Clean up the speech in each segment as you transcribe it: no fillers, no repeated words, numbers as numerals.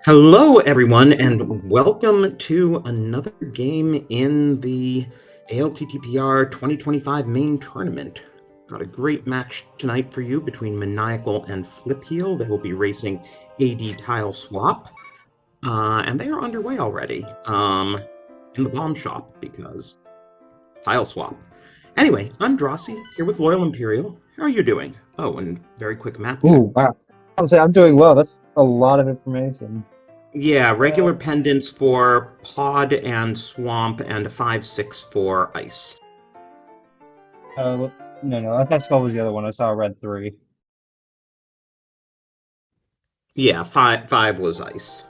Hello, everyone, and welcome to another game in the ALTTPR 2025 main tournament. Got a great match tonight for you between Maniacal and Flipheal. They will be racing AD Tile Swap, and they are underway already in the bomb shop because Tile Swap. Anyway, I'm Drossi, here with Loyal Imperial. How are you doing? Oh, and very quick map check. Ooh, wow. I would say I'm doing well. That's a lot of information. Yeah, Uh, regular pendants for pod and swamp and 5-6 for ice. no, I thought Skull was the other one. I saw red 3. Yeah, five was ice.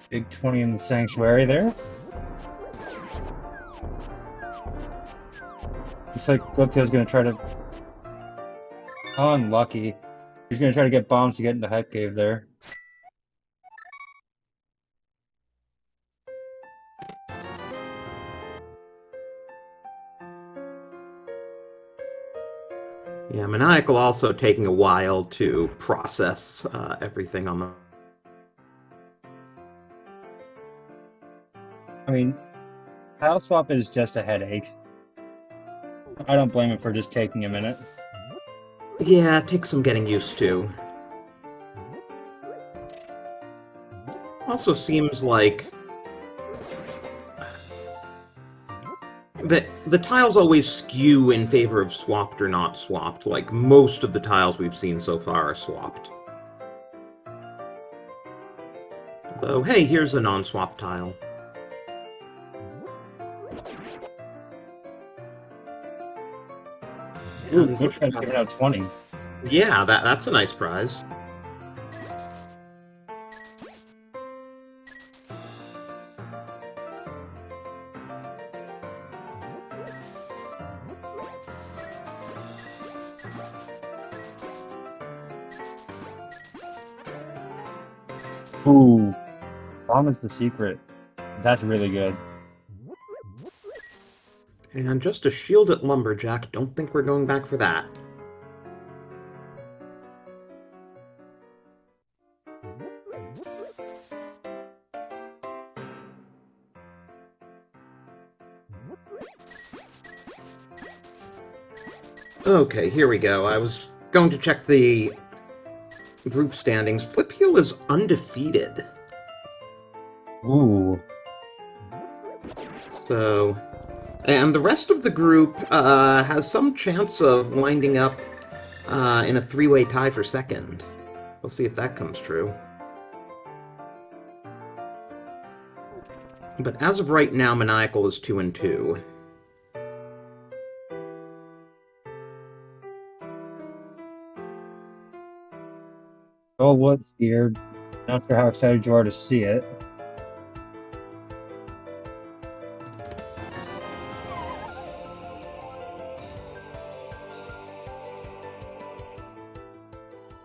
Big 20 in the sanctuary there. Looks like Glokio's going to try to... Oh, unlucky. He's going to try to get bombs to get into Hype Cave there. Yeah, Maniacal also taking a while to process everything on the. I mean, Tile Swap is just a headache. I don't blame him for just taking a minute. Yeah, it takes some getting used to. Also seems like the tiles always skew in favor of swapped or not swapped. Like most of the tiles we've seen so far are swapped. Though, hey, here's a non-swap tile. Ooh, And good push try back. giving out 20. Yeah, that's a nice prize. Ooh, bomb is the secret. That's really good. And just a shielded lumberjack. Don't think we're going back for that. Okay, here we go. I was going to check the group standings. Flipheal is undefeated. Ooh. So, and the rest of the group has some chance of winding up in a three-way tie for second. We'll see if that comes true. But as of right now, Maniacal is 2-2. Oh, what's here? Not sure how excited you are to see it.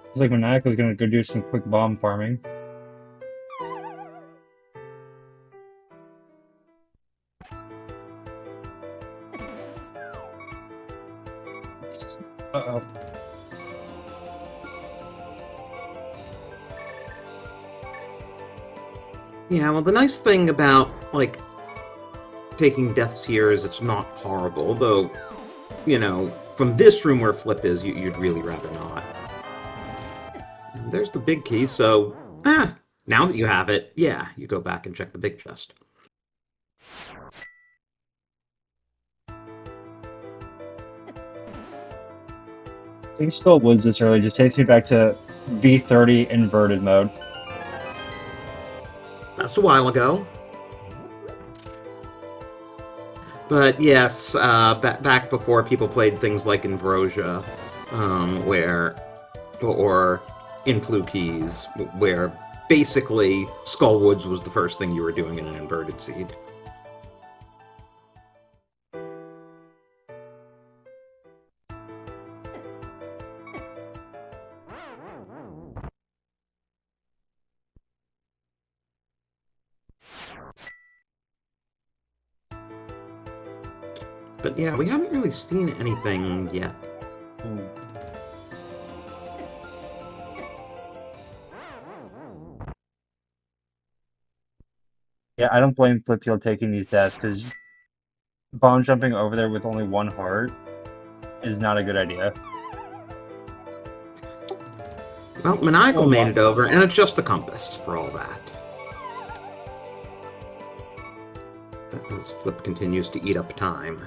Looks like Maniacal is gonna go do some quick bomb farming. Uh-oh. Yeah, well, the nice thing about, like, taking deaths here is it's not horrible, though, you know, from this room where Flip is, you'd really rather not. And there's the big key, so, now that you have it, yeah, you go back and check the big chest. Taking Skull Woods this early just takes me back to V30 inverted mode. That's a while ago. But yes, back before people played things like Invrosia, or Influ Keys, where basically Skullwoods was the first thing you were doing in an inverted seed. But yeah, we haven't really seen anything yet. Ooh. Yeah, I don't blame Flipheal taking these deaths, because bomb jumping over there with only one heart is not a good idea. Well, Maniacal Oh, made it over, and it's just the compass for all that. As Flip continues to eat up time.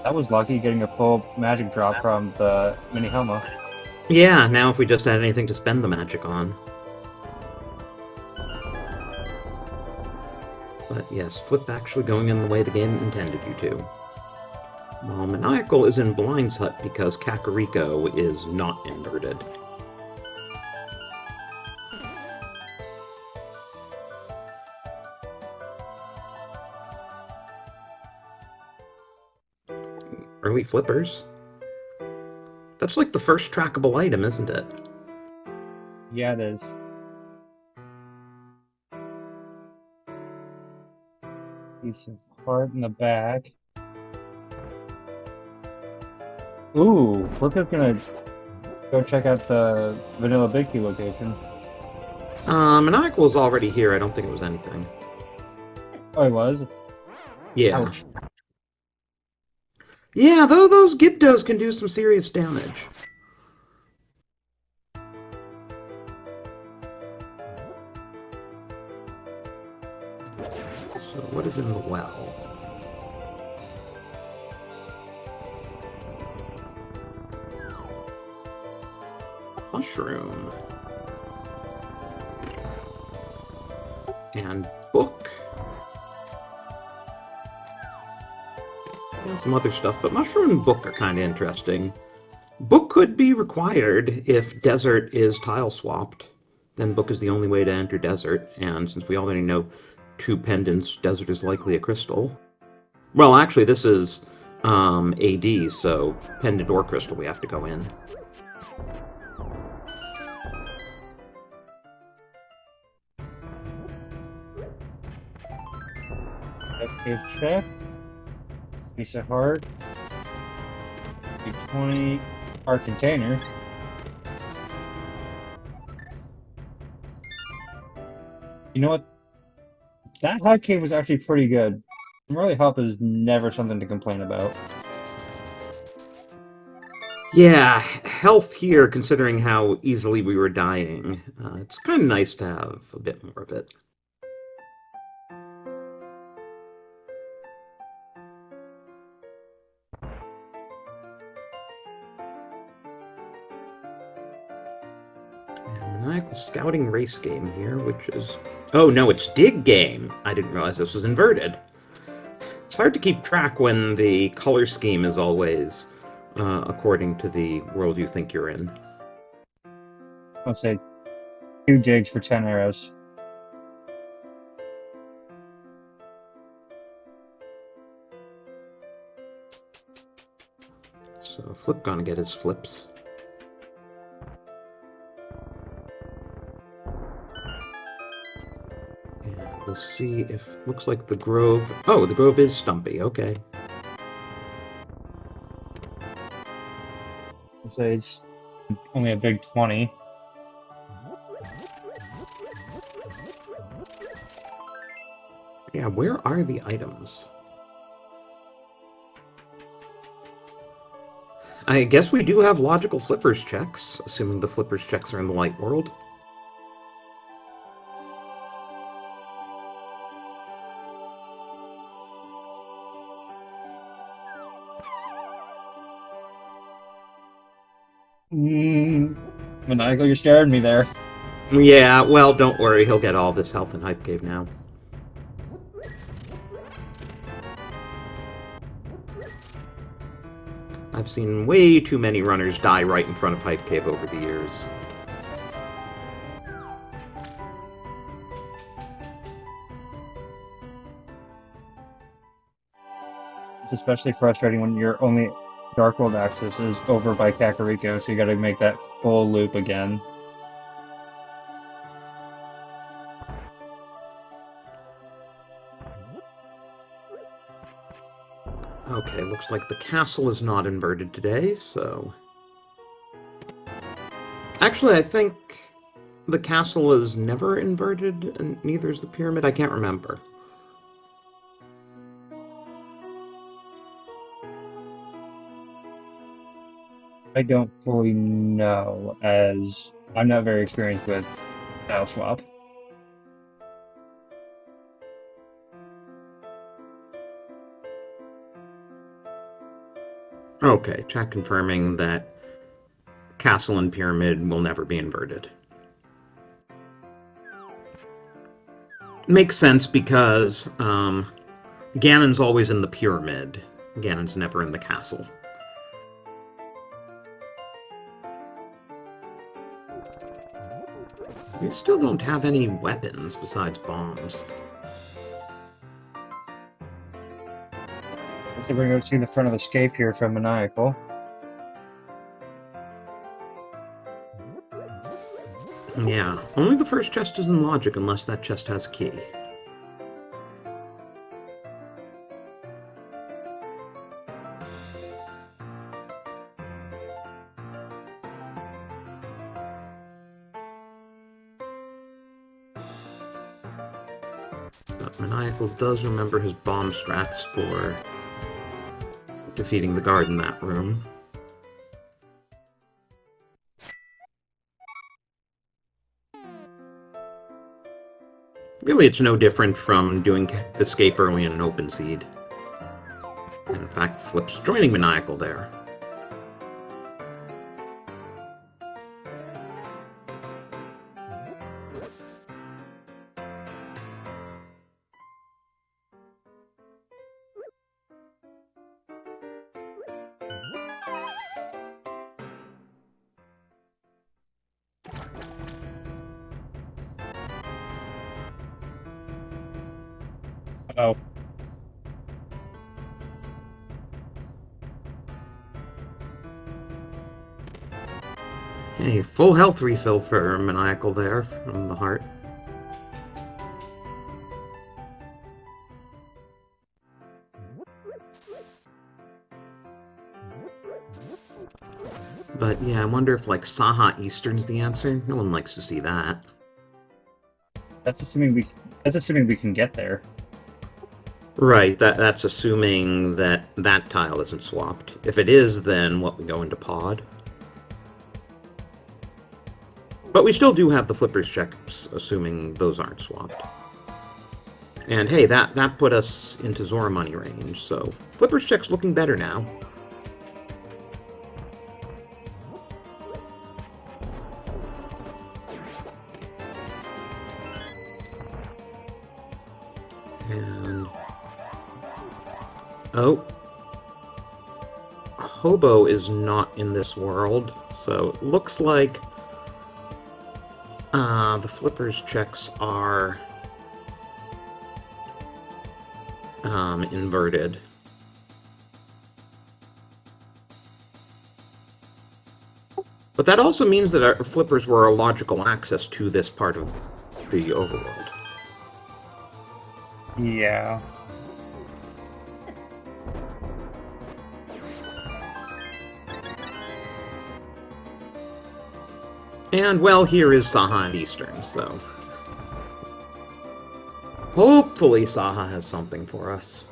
that was lucky, getting a full magic drop from the mini Helma. Yeah, now if we just had anything to spend the magic on. But yes, Flip actually going in the way the game intended you to. While Maniacal is in Blind's Hut because Kakariko is not inverted. Early flippers? That's like the first trackable item, isn't it? Yeah, it is. Piece of heart in the back. Ooh, Flipheal's gonna go check out the Vanilla Big Key location. Maniacal's already here. I don't think it was anything. Oh, he was? Yeah. Ouch. Yeah, though those Gibdos can do some serious damage. So what is in the well? Mushroom. And book. And some other stuff, but mushroom and book are kind of interesting. Book could be required if desert is tile swapped. Then book is the only way to enter desert, and since we already know 2 pendants, desert is likely a crystal. Well, actually, this is AD, so pendant or crystal we have to go in. Cave check. Piece of heart. 20 heart container. You know what? That high cave was actually pretty good. Early help is never something to complain about. Yeah, health here, considering how easily we were dying. It's kind of nice to have a bit more of it. And Maniacal Scouting Race game here, which is... Oh, no, it's Dig Game. I didn't realize this was inverted. It's hard to keep track when the color scheme is always according to the world you think you're in. I'll say 2 digs for 10 arrows. So Flip gonna get his flips. And we'll see if... Looks like the Grove... Oh, the Grove is Stumpy, okay. I'll say it's only a big 20. Yeah, where are the items? I guess we do have logical flippers checks, assuming the flippers checks are in the light world. Maniacal, you're scaring me there. Yeah, well, don't worry, he'll get all this health in Hype Cave now. I've seen way too many runners die right in front of Hype Cave over the years. It's especially frustrating when your only Dark World access is over by Kakariko, so you gotta make that full loop again. Okay, looks like the castle is not inverted today, so... Actually, I think the castle is never inverted, and neither is the pyramid. I can't remember. I don't fully know, as I'm not very experienced with tile swap. Okay, chat confirming that castle and pyramid will never be inverted. Makes sense because Ganon's always in the pyramid. Ganon's never in the castle. We still don't have any weapons besides bombs. So we're going to see the front of escape here from Maniacal. Yeah, only the first chest is in logic unless that chest has a key. But Maniacal does remember his bomb strats for defeating the guard in that room. Really, it's no different from doing escape early in an open seed. And in fact, Flip's joining Maniacal there. Oh, Hey, full health refill for Maniacal there from the heart. But yeah, I wonder if like Saha Eastern's the answer. No one likes to see that. that's assuming we can get there. Right, that's assuming that that tile isn't swapped. If it is, then what, we go into pod? But we still do have the flippers checks, assuming those aren't swapped. And hey, that put us into Zora money range, so flippers check's looking better now. And... oh. Hobo is not in this world, so it looks like the flippers checks are inverted. But that also means that our flippers were a logical access to this part of the overworld. Yeah. And, well, here is Saha and Eastern, so... hopefully Saha has something for us.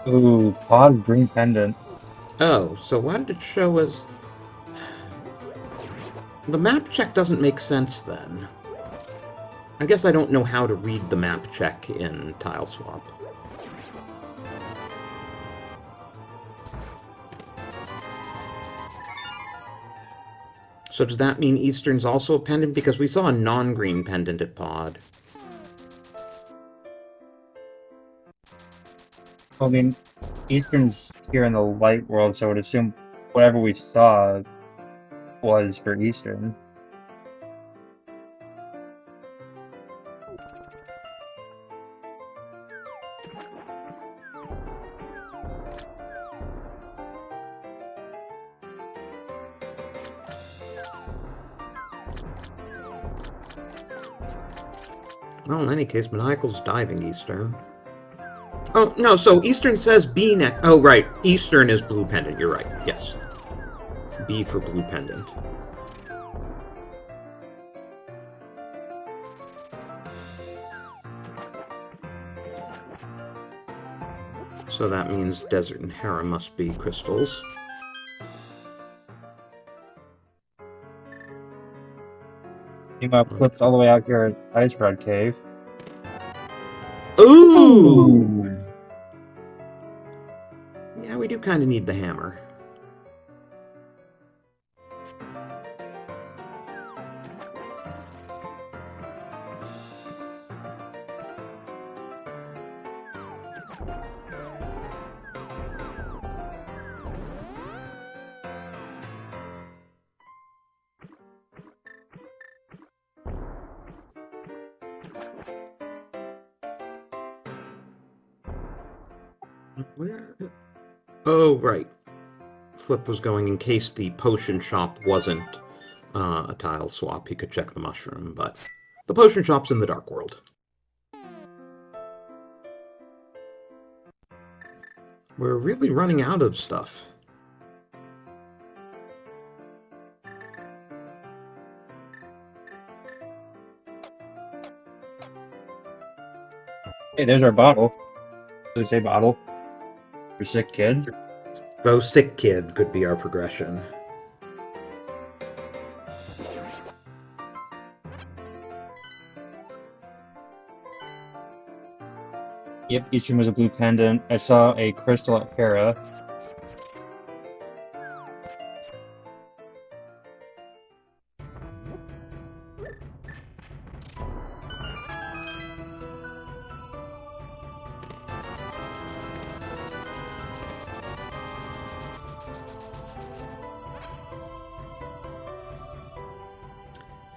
Ooh, pod green pendant. Oh, so why did it show us... the map check doesn't make sense, then. I guess I don't know how to read the map check in Tile Swap. So does that mean Eastern's also a pendant? Because we saw a non-green pendant at Pod. I mean, Eastern's here in the light world, so I would assume whatever we saw was for Eastern. Well, in any case, Maniacal's diving Eastern. Oh, no, so Eastern says B next. Oh, right. Eastern is blue pendant. You're right. Yes. B for blue pendant. So that means Desert and Hera must be crystals. Meanwhile, Flip's all the way out here at Ice Rod Cave. Ooh! Yeah, we do kind of need the hammer. Where? Oh, right. Flip was going in case the potion shop wasn't a tile swap. He could check the mushroom, but the potion shop's in the Dark World. We're really running out of stuff. Hey, there's our bottle. Does it say bottle? For sick kids? So sick kid could be our progression. Yep, Eastern was a blue pendant. I saw a crystal at Hera.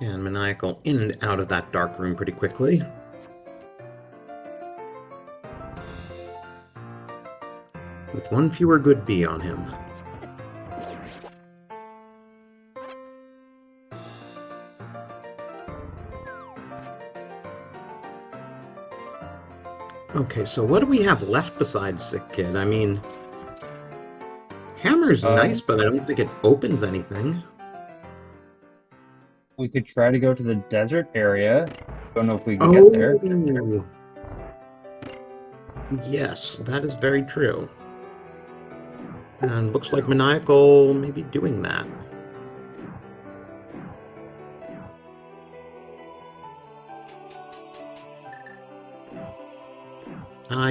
And Maniacal in and out of that dark room pretty quickly. With one fewer good bee on him. Okay, so what do we have left besides Sick Kid? I mean, Hammer's nice, but I don't think it opens anything. We could try to go to the desert area. Don't know if we can get there. Yes, that is very true. And looks like Maniacal may be doing that.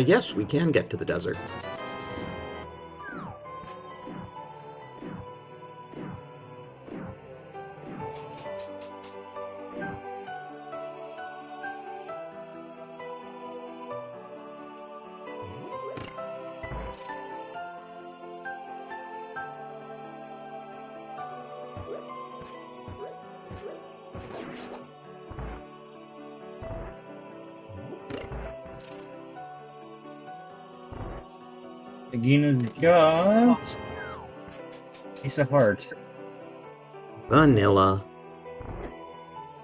Yes, we can get to the desert. Nagina's got Ace of Hearts. Vanilla.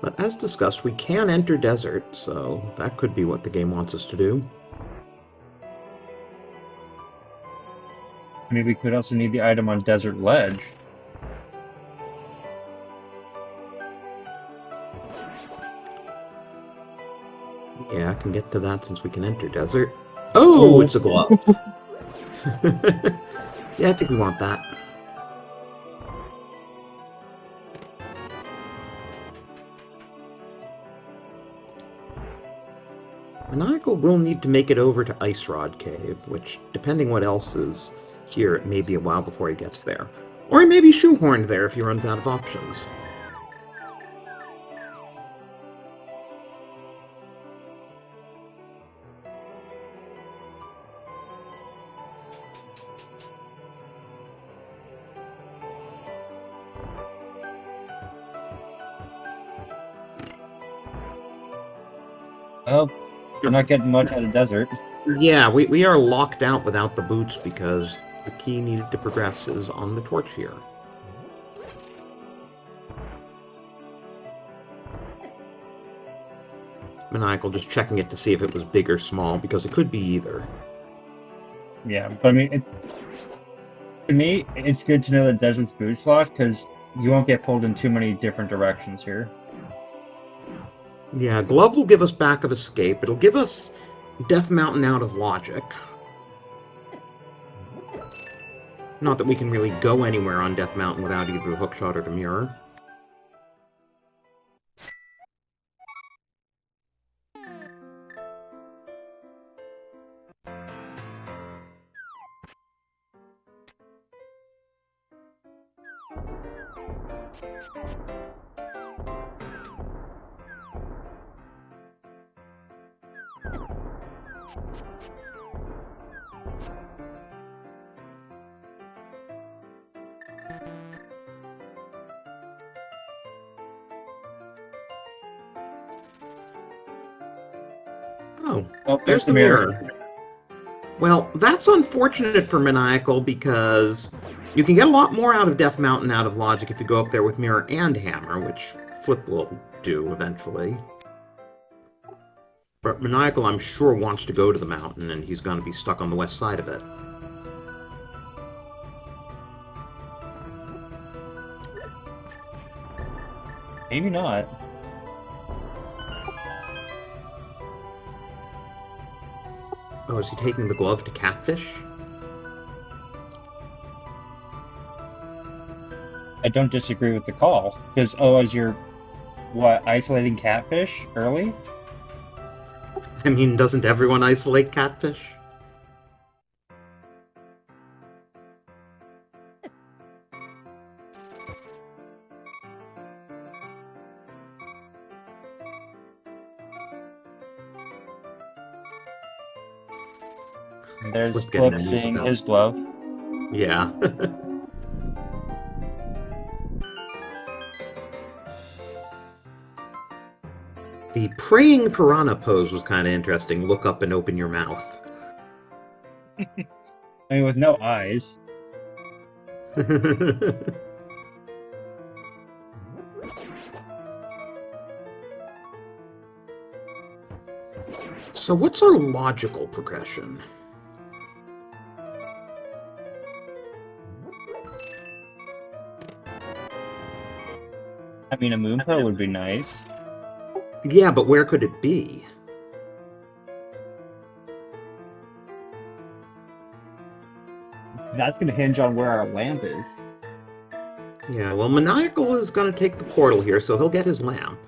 But as discussed, we can enter desert, so that could be what the game wants us to do. Maybe we could also need the item on Desert Ledge. Yeah, I can get to that since we can enter desert. Oh, it's a glove. Yeah, I think we want that. Maniacal will need to make it over to Ice Rod Cave, which, depending what else is here, it may be a while before he gets there. Or he may be shoehorned there if he runs out of options. Well, we're not getting much out of desert. Yeah, we are locked out without the boots because the key needed to progress is on the torch here. Maniacal just checking it to see if it was big or small, because it could be either. Yeah, but I mean, to me, it's good to know that Desert's boot slot, because you won't get pulled in too many different directions here. Yeah, Glove will give us Back of Escape. It'll give us Death Mountain out of Logic. Not that we can really go anywhere on Death Mountain without either the hookshot or the mirror. Oh, there's the mirror. Well, that's unfortunate for Maniacal, because you can get a lot more out of Death Mountain out of Logic if you go up there with Mirror and Hammer, which Flip will do eventually. But Maniacal, I'm sure, wants to go to the mountain, and he's going to be stuck on the west side of it. Maybe not. Oh, is he taking the glove to Catfish? I don't disagree with the call, because, as you're, isolating Catfish early? I mean, doesn't everyone isolate Catfish? There's Flip Flip seeing his glove. Yeah. The praying piranha pose was kind of interesting. Look up and open your mouth. I mean, with no eyes. So what's our logical progression? I mean, a moon pearl would be nice. Yeah, but where could it be? That's going to hinge on where our lamp is. Yeah, well, Maniacal is going to take the portal here, so he'll get his lamp.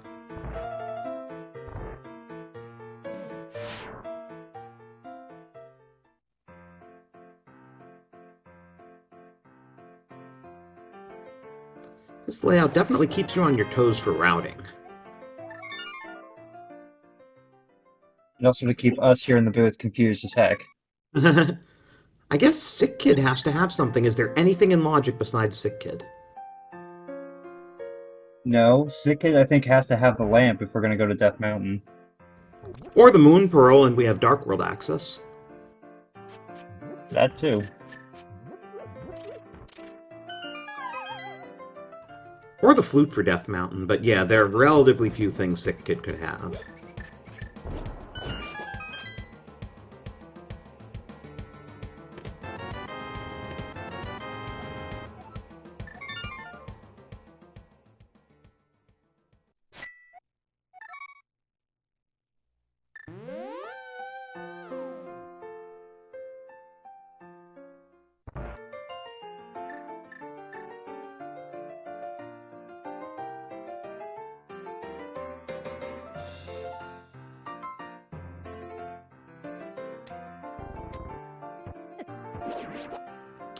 This layout definitely keeps you on your toes for routing. And also to keep us here in the booth confused as heck. I guess Sick Kid has to have something. Is there anything in Logic besides Sick Kid? No, Sick Kid, I think, has to have the lamp if we're going to go to Death Mountain. Or the Moon Pearl, and we have Dark World access. That too. Or the Flute for Death Mountain, but yeah, there are relatively few things Sick Kid could have.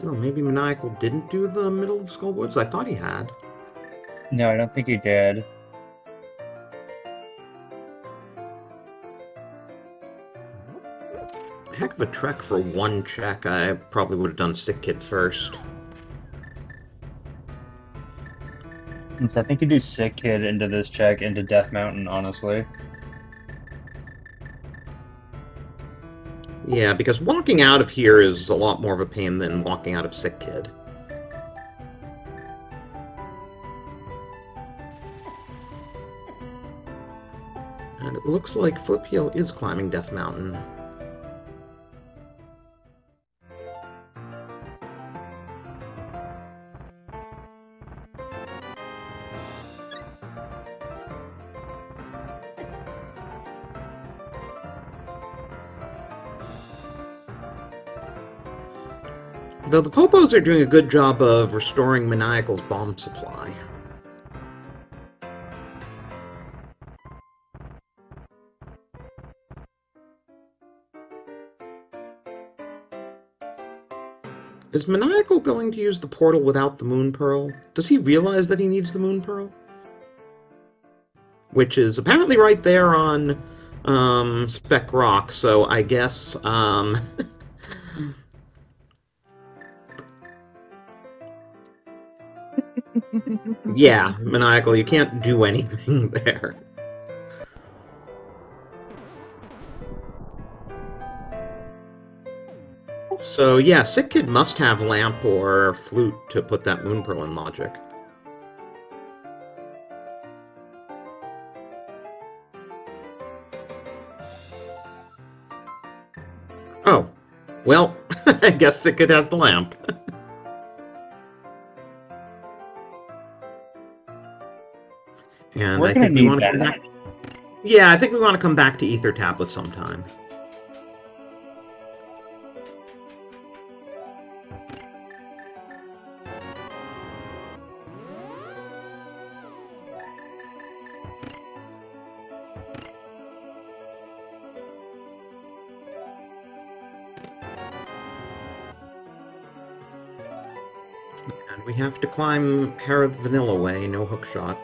Oh, maybe Maniacal didn't do the middle of Skullwoods? I thought he had. No, I don't think he did. Heck of a trek for one check. I probably would have done Sick Kid first. So I think you do Sick Kid into this check into Death Mountain, honestly. Yeah, because walking out of here is a lot more of a pain than walking out of Sick Kid. And it it looks like Flipheal is climbing Death Mountain. Though the Popos are doing a good job of restoring Maniacal's bomb supply. Is Maniacal going to use the portal without the Moon Pearl? Does he realize that he needs the Moon Pearl? Which is apparently right there on Spec Rock, so I guess yeah, Maniacal, you can't do anything there. So yeah, Sick Kid must have Lamp or Flute to put that Moon Pearl in Logic. Oh, well, I guess Sick Kid has the Lamp. And We're I gonna think we need want to come that. back. Yeah, I think we want to come back to Ether Tablet sometime. And we have to climb Hera the Vanilla Way, no hookshot.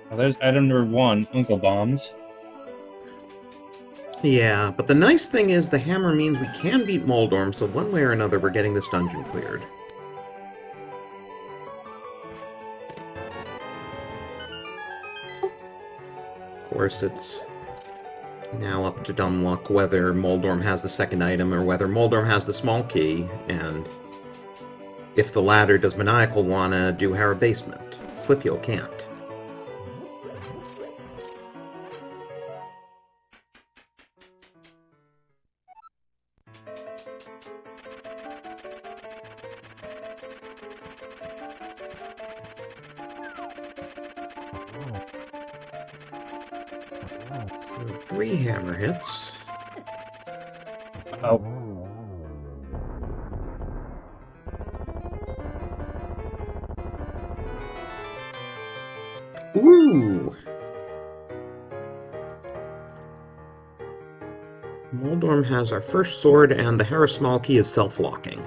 Well, there's item number 1, Uncle Bombs. Yeah, but the nice thing is the hammer means we can beat Moldorm, so one way or another we're getting this dungeon cleared. Of course, it's now up to dumb luck whether Moldorm has the second item or whether Moldorm has the small key, and if the latter, does Maniacal want to do Hera Basement? Flipheal can't. So 3 hammer hits. Oh, Ooh! Moldorm has our first sword, and the Hera small key is self-locking.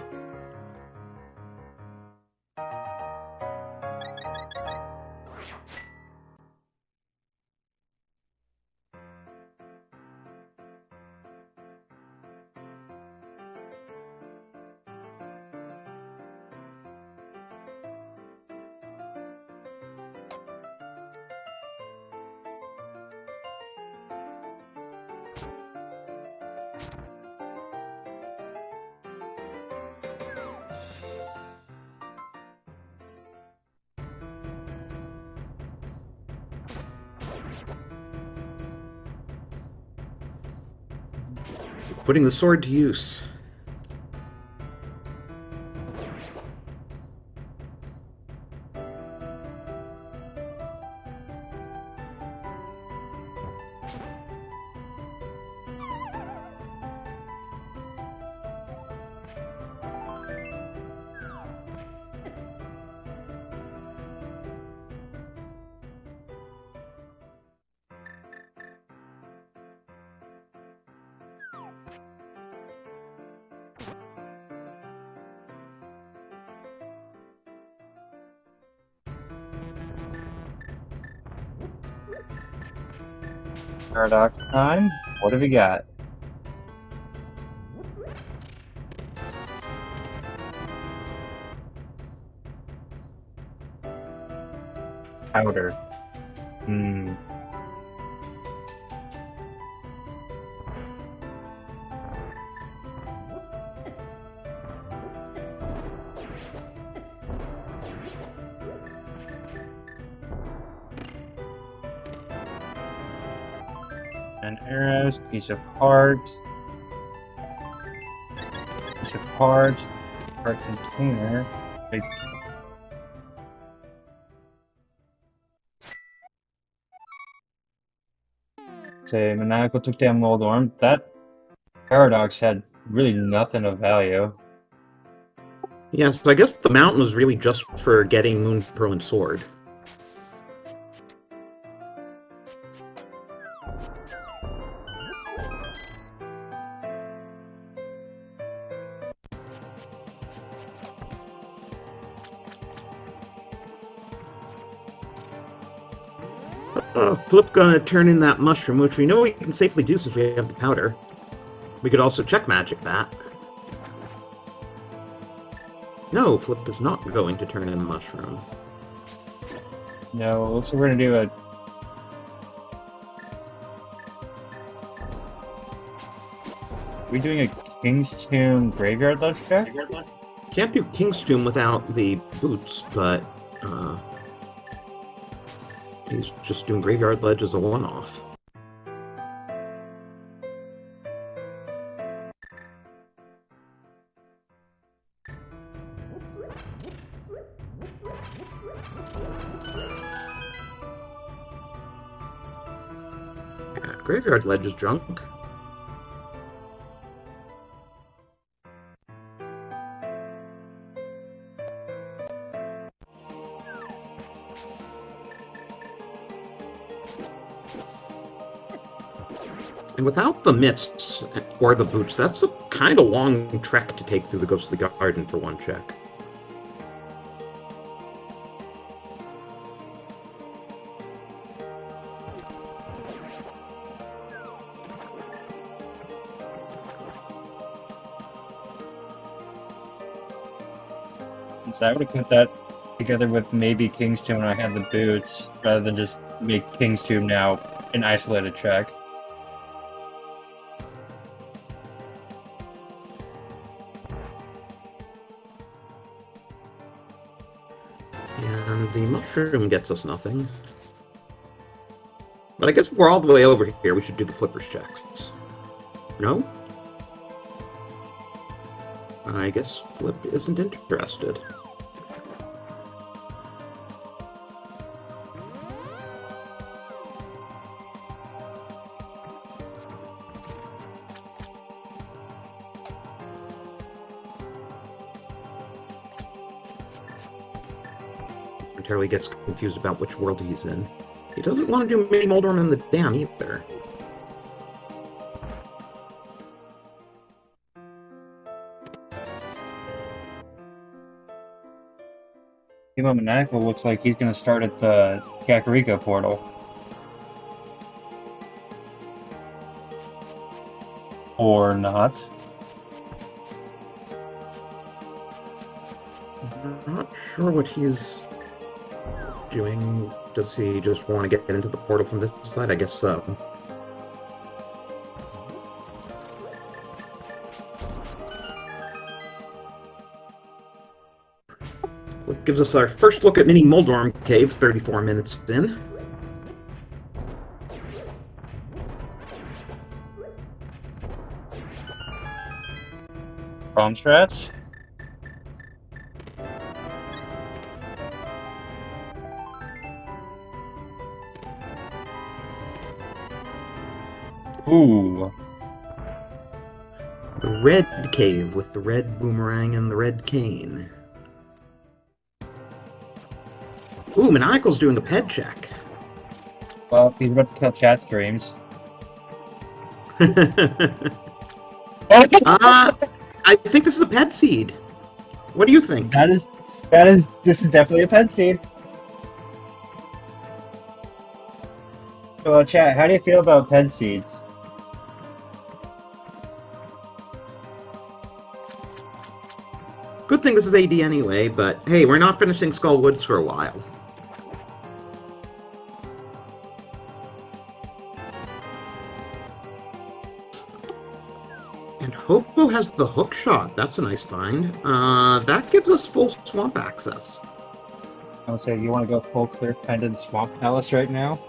Putting the sword to use. Paradox time. What have we got? Powder. Hmm. And arrows, piece of parts, part container. Big. Say, Maniacal took down Moldorm. That Paradox had really nothing of value. Yeah, so I guess the mountain was really just for getting Moon Pearl and Sword. Flip gonna turn in that mushroom, which we know we can safely do since we have the powder. We could also check magic that. No, Flip is not going to turn in the mushroom. No, looks like we're gonna do a. We doing a King's Tomb graveyard ledge check? Can't do King's Tomb without the boots, but he's just doing Graveyard Ledge as a one-off. Yeah, Graveyard Ledge is junk. And without the mitts or the boots, that's a kind of long trek to take through the Ghostly Garden for one check. So I would have put that together with maybe King's Tomb when I had the boots, rather than just make King's Tomb now an isolated check. And the mushroom gets us nothing. But I guess if we're all the way over here, we should do the flippers checks. No? I guess Flip isn't interested. Entirely gets confused about which world he's in. He doesn't want to do Mini Moldorm in the dam either. Maniacal looks like he's going to start at the Kakariko portal. Or not. I'm not sure what he's doing. Does he just want to get into the portal from this side? I guess so. That gives us our first look at Mini Moldorm Cave, 34 minutes in. Prom strats? Ooh. The red cave with the red boomerang and the red cane. Ooh, Maniacal's doing the ped check. Well, he's about to kill chat streams. I think this is a ped seed. What do you think? This is definitely a ped seed. Well, chat, how do you feel about ped seeds? Good thing this is AD anyway, but hey, we're not finishing Skull Woods for a while. And Hopo has the hook shot. That's a nice find. That gives us full swamp access. I would say you want to go full clear pendant swamp palace right now.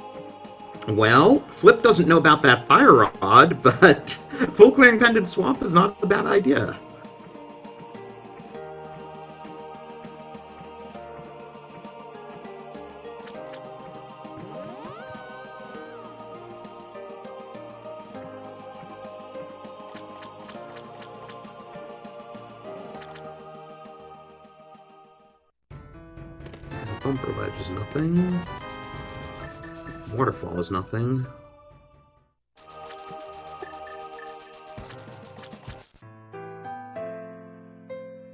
Well, Flip doesn't know about that fire rod, but full clearing pendant swamp is not a bad idea. Bumper ledge is nothing. Waterfall is nothing.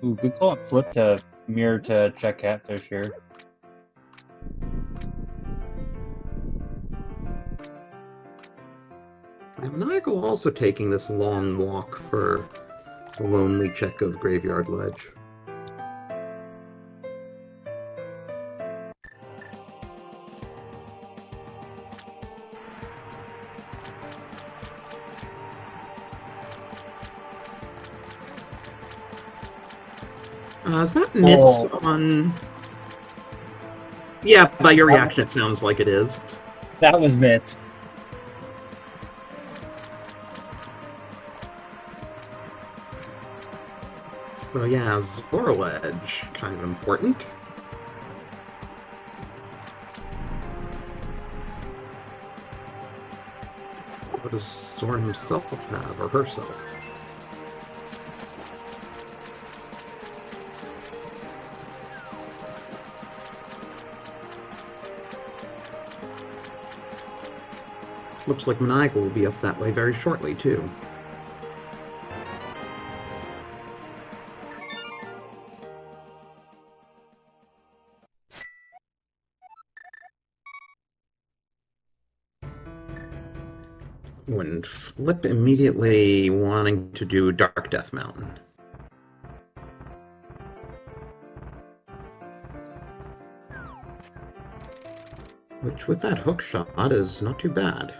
Ooh, good call on Flip to mirror to check Catfish here. And Maniacal also taking this long walk for the lonely check of Graveyard Ledge. Is that Mitts on... Yeah, by your reaction it sounds like it is. That was Mitch. So yeah, Zora Ledge, kind of important. What does Zora himself have, or herself? Looks like Maniacal will be up that way very shortly, too. When Flip immediately wanting to do Dark Death Mountain. Which, with that hook shot, is not too bad.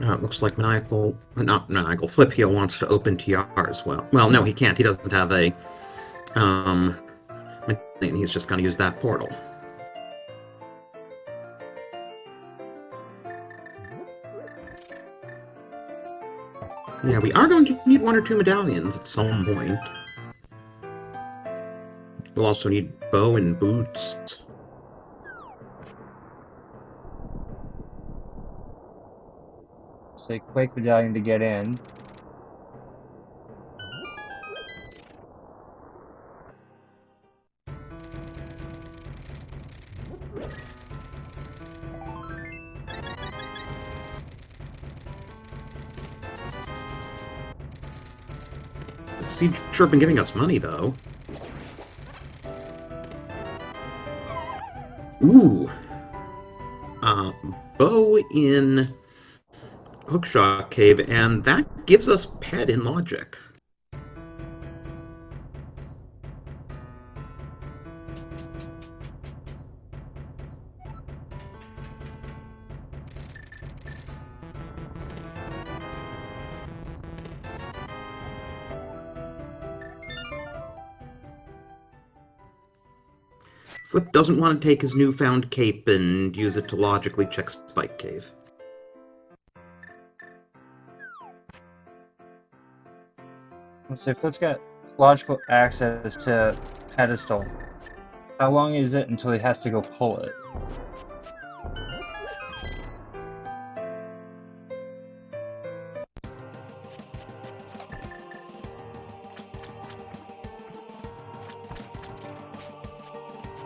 It looks like not Maniacal, Flipheal wants to open TR as well. Well, no, he can't. He doesn't have a, he's just going to use that portal. Yeah, we are going to need 1 or 2 medallions at some point. We'll also need bow and boots. Say Quake Medallion to get in. The Siege sure been giving us money, though. Ooh! Bow in Hookshot Cave, and that gives us Ped in Logic. Flip doesn't want to take his newfound cape and use it to logically check Spike Cave. Let's say Flip's got logical access to pedestal. How long is it until he has to go pull it?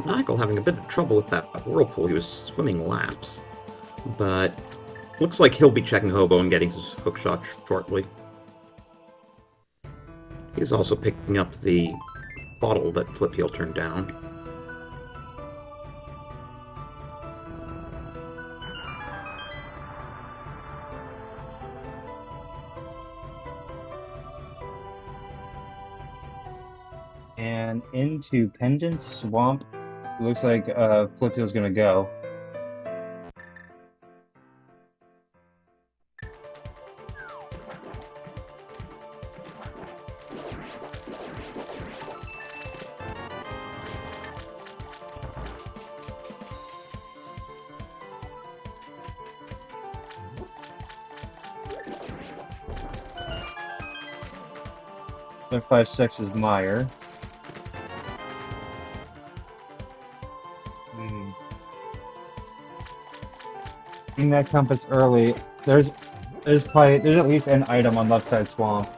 Maniacal having a bit of trouble with that whirlpool. He was swimming laps. But looks like he'll be checking Hobo and getting his hook shot shortly. He's also picking up the bottle that Flipheal turned down. And into Pendant Swamp. Looks like Flipheal's gonna go. Then 5-6 is Meyer. Seeing that compass early, there's at least an item on left side swamp.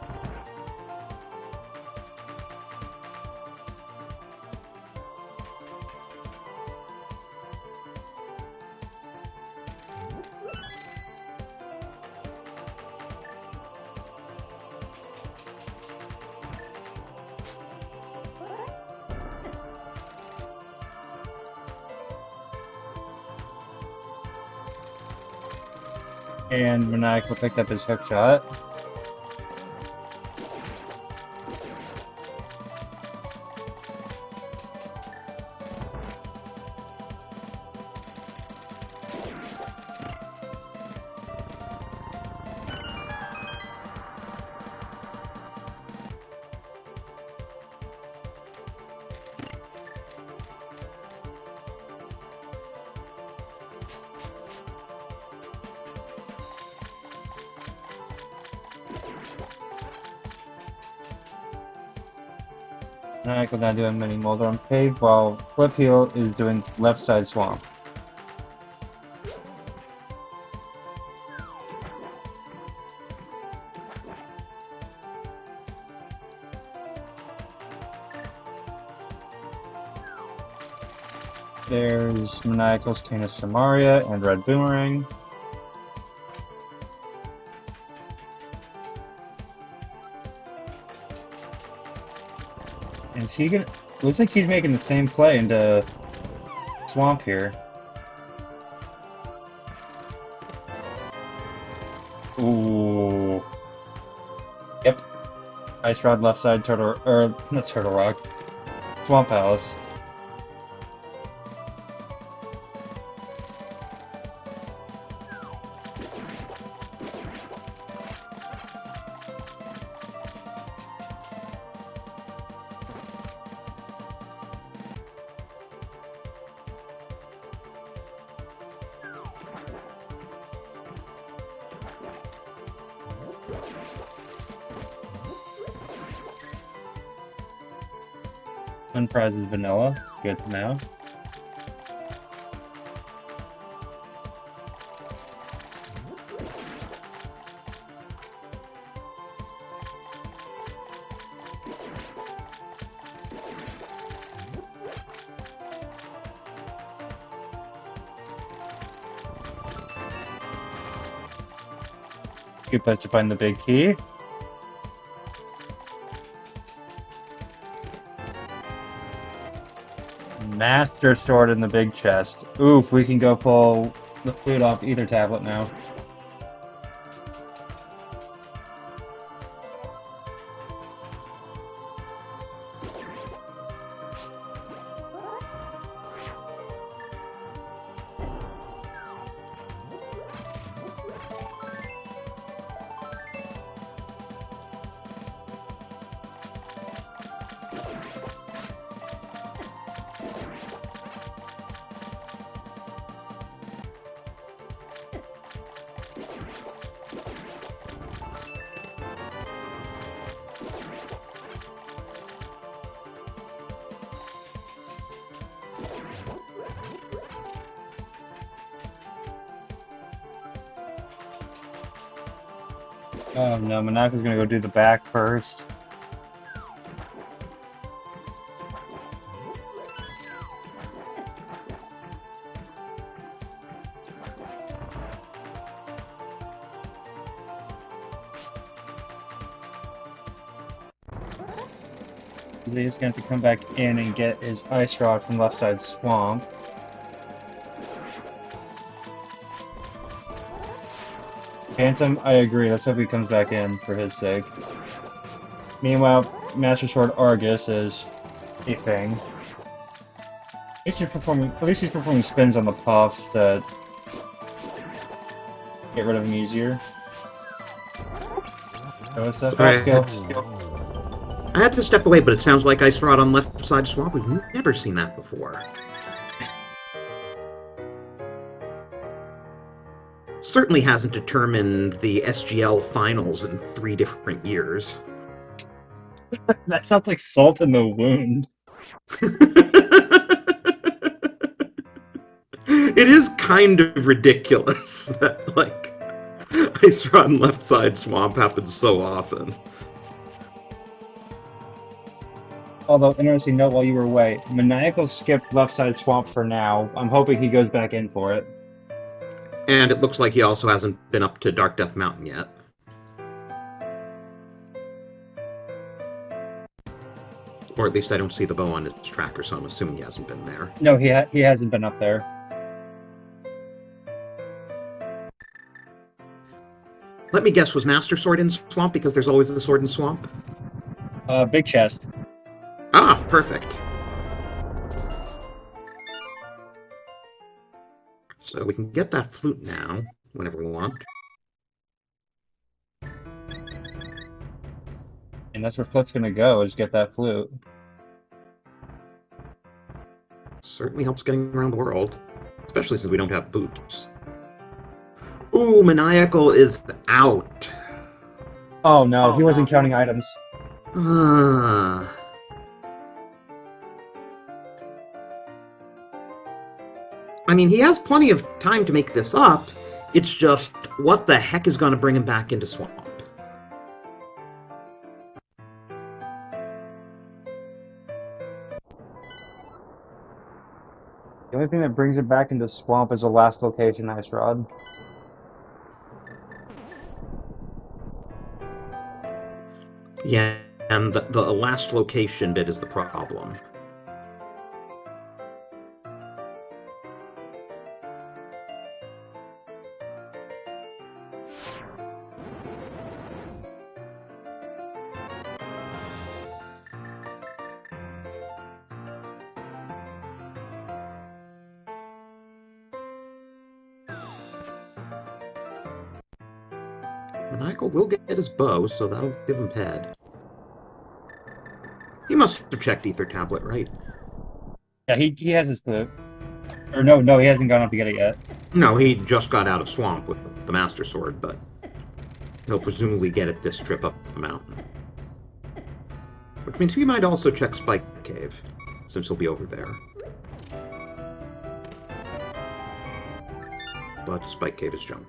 And Maniacal picked up his hook shot. Maniacal now doing mini molder on pave while Flipheal is doing left side swamp. There's Maniacal's Canis Samaria and Red Boomerang. And is he gonna... Looks like he's making the same play into Swamp here. Ooh. Yep. Ice Rod left side, Turtle... or, not Turtle Rock. Swamp Palace. One prize is vanilla. Good to know. Good place to find the big key. Master Sword in the big chest. Oof, we can go pull the food off either tablet now. Oh no, Maniacal's gonna go do the back first. is he's going to come back in and get his ice rod from left side swamp. Phantom, I agree. Let's hope he comes back in for his sake. Meanwhile, Master Sword Argus is a thing. At least he's performing spins on the puff to get rid of him easier. So it's the fast skill. I had to step away, but it sounds like Ice Rod on left side swamp. We've never seen that before. Certainly hasn't determined the SGL finals in 3 different years. That sounds like salt in the wound. It is kind of ridiculous that, like, Ice Rod on left side swamp happens so often. Although, interesting note while you were away, Maniacal skipped left side swamp for now. I'm hoping he goes back in for it. And it looks like he also hasn't been up to Dark Death Mountain yet. Or at least I don't see the bow on his tracker, so I'm assuming he hasn't been there. No, he hasn't been up there. Let me guess, was Master Sword in Swamp because there's always a sword in Swamp? Big chest. Ah, perfect. So we can get that flute now, whenever we want. And that's where Flip's gonna go, is get that flute. Certainly helps getting around the world, especially since we don't have boots. Ooh, Maniacal is out. Oh no, he wasn't counting items. Ah. I mean, he has plenty of time to make this up. It's just, what the heck is going to bring him back into Swamp? The only thing that brings it back into Swamp is the last location Ice Rod. Yeah, and the last location bit is the problem. Maniacal will get his bow, so that'll give him ped. He must have checked Ether Tablet, right? Yeah, he has his flute. Or no, he hasn't gone up to get it yet. No, he just got out of Swamp with the Master Sword, but he'll presumably get it this trip up the mountain. Which means we might also check Spike Cave, since he'll be over there. But Spike Cave is junk.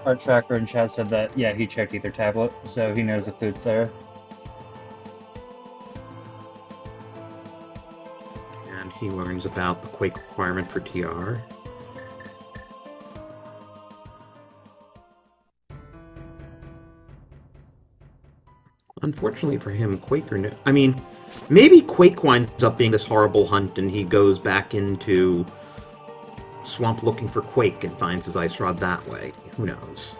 Our tracker in chat said that, yeah, he checked Ether Tablet, so he knows the flute's there. And he learns about the Quake requirement for TR. Unfortunately for him, Quaker... I mean, maybe Quake winds up being this horrible hunt and he goes back into Swamp looking for Quake and finds his Ice Rod that way. Who knows?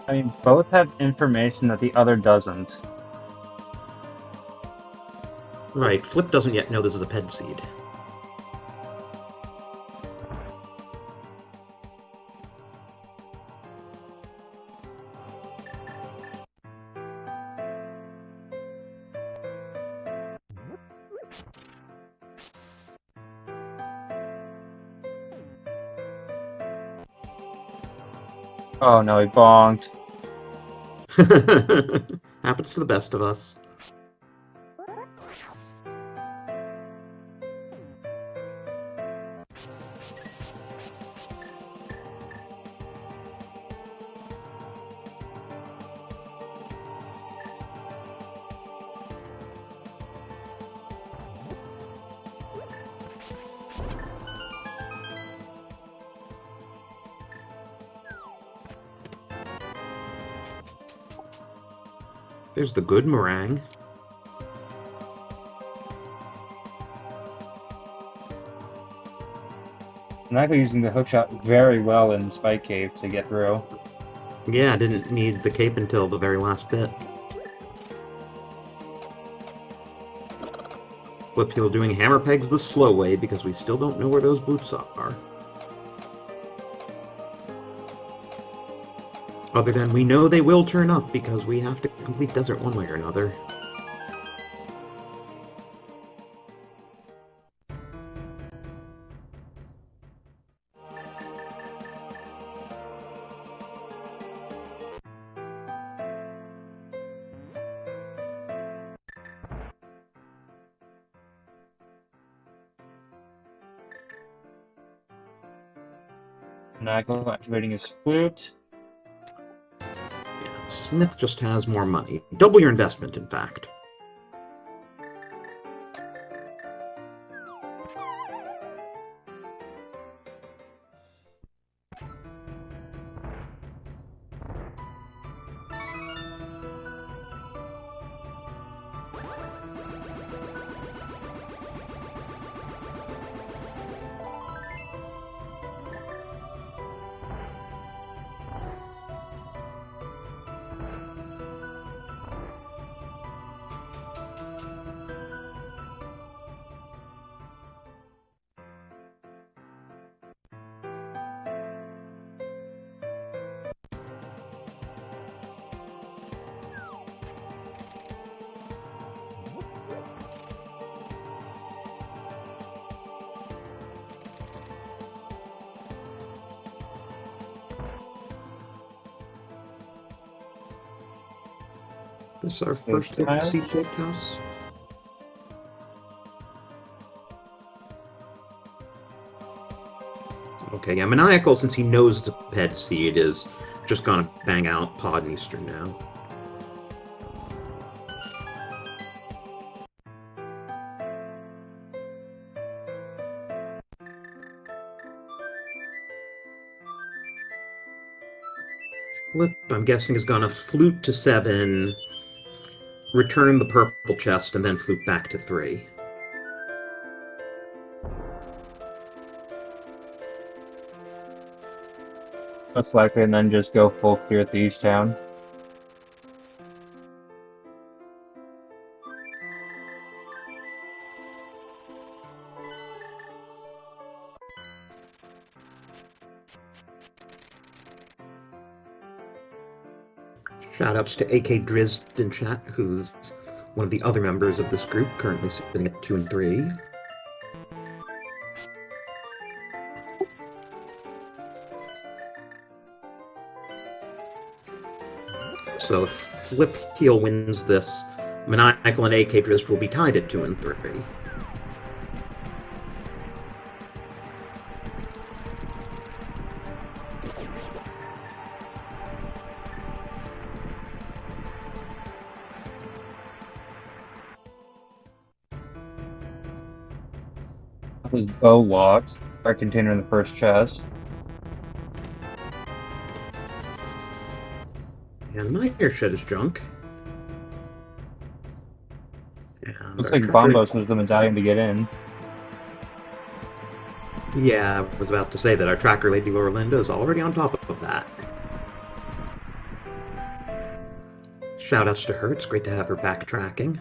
I mean, both have information that the other doesn't. Right, Flip doesn't yet know this is a ped seed. Oh no, he bonked. Happens to the best of us. There's the good meringue. Maniacal using the hookshot very well in Spike Cave to get through. Yeah, I didn't need the cape until the very last bit. Flipheal doing hammer pegs the slow way because we still don't know where those boots are. Other than we know they will turn up because we have to complete Desert one way or another. Maniacal activating his flute. Yeah, Smith just has more money. Double your investment, in fact. This is our first look at the seat-shaped house. Okay, yeah, Maniacal, since he knows the ped seed, is just gonna bang out Pod and Eastern now. Flip, I'm guessing, is gonna flute to 7, return the purple chest, and then flute back to 3. Most likely, and then just go full clear Thieves Town. Shoutouts to AK Drizzt in chat, who's one of the other members of this group, currently sitting at 2 and 3. So if Flipheal wins this, Maniacal and AK Drizzt will be tied at 2 and 3. That was bow locked. Our container in the first chest. And my airshed is junk. And Looks our like tracker... Bombos was the medallion to get in. Yeah, I was about to say that our tracker Lady Orlando is already on top of that. Shoutouts to her, it's great to have her backtracking.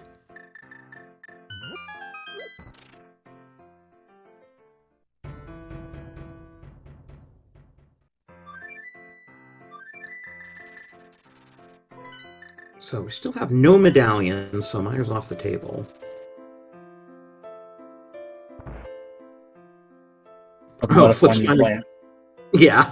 So we still have no medallions, so mine's off the table. Talk about a Flip's funny finally... plan. Yeah.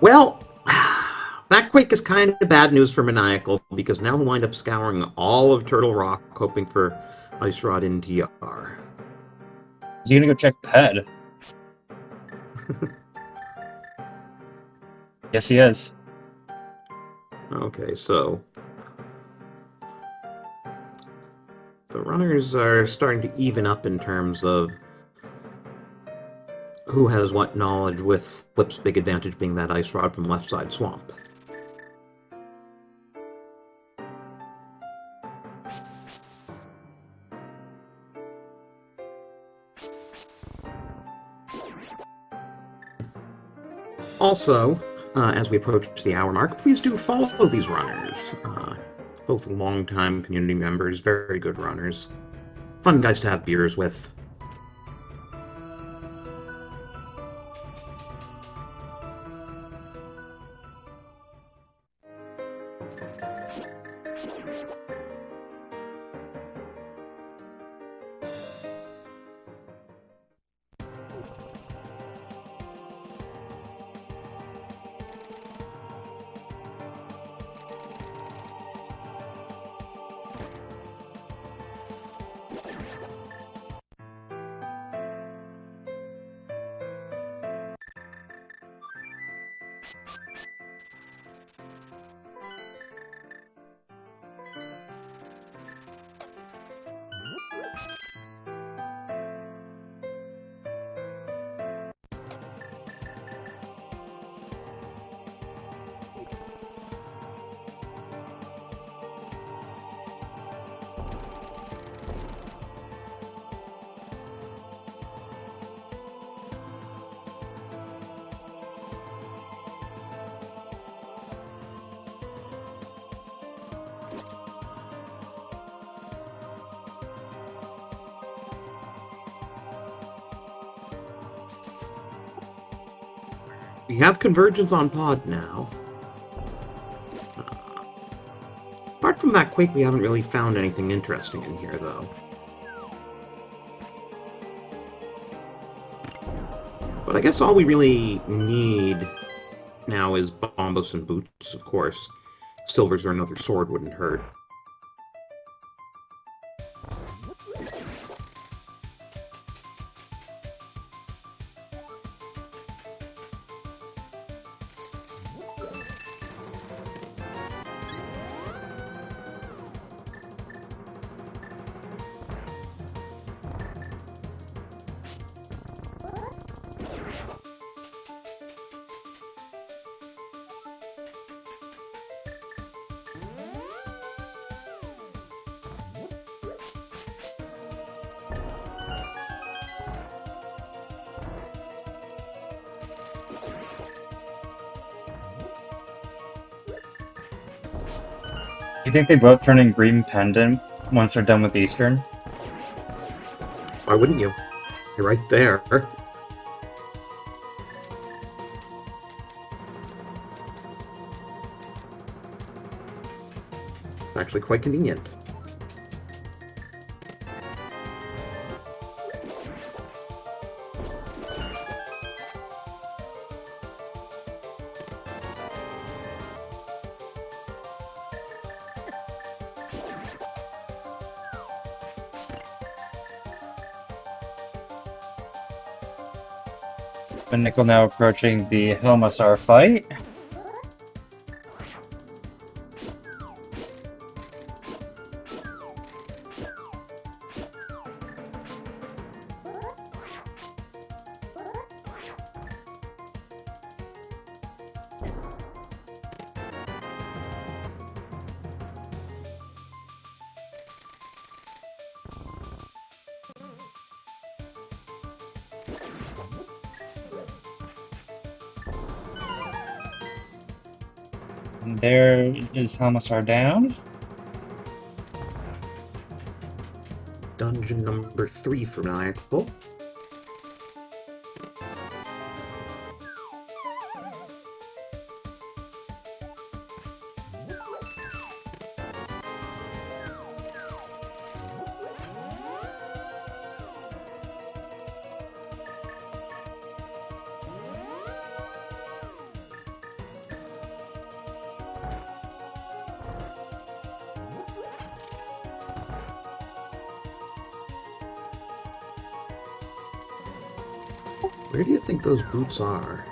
Well, that quake is kind of bad news for Maniacal, because now he'll wind up scouring all of Turtle Rock, hoping for Ice Rod in TR. Is he gonna go check the head? Yes, he is. Okay, so the runners are starting to even up in terms of who has what knowledge, with Flip's big advantage being that Ice Rod from Left Side Swamp. Also, as we approach the hour mark, please do follow these runners. Both longtime community members, very good runners. Fun guys to have beers with. We have convergence on pod now. Apart from that quake, we haven't really found anything interesting in here, though. But I guess all we really need now is bombos and boots, of course. Silvers or another sword wouldn't hurt. You think they both turn in green pendant once they're done with Eastern? Why wouldn't you? You're right there. It's actually quite convenient. Maniacal now approaching the Helmasar fight. And there is Helmasar down. Dungeon number 3 for Maniacal. Where do you think those boots are?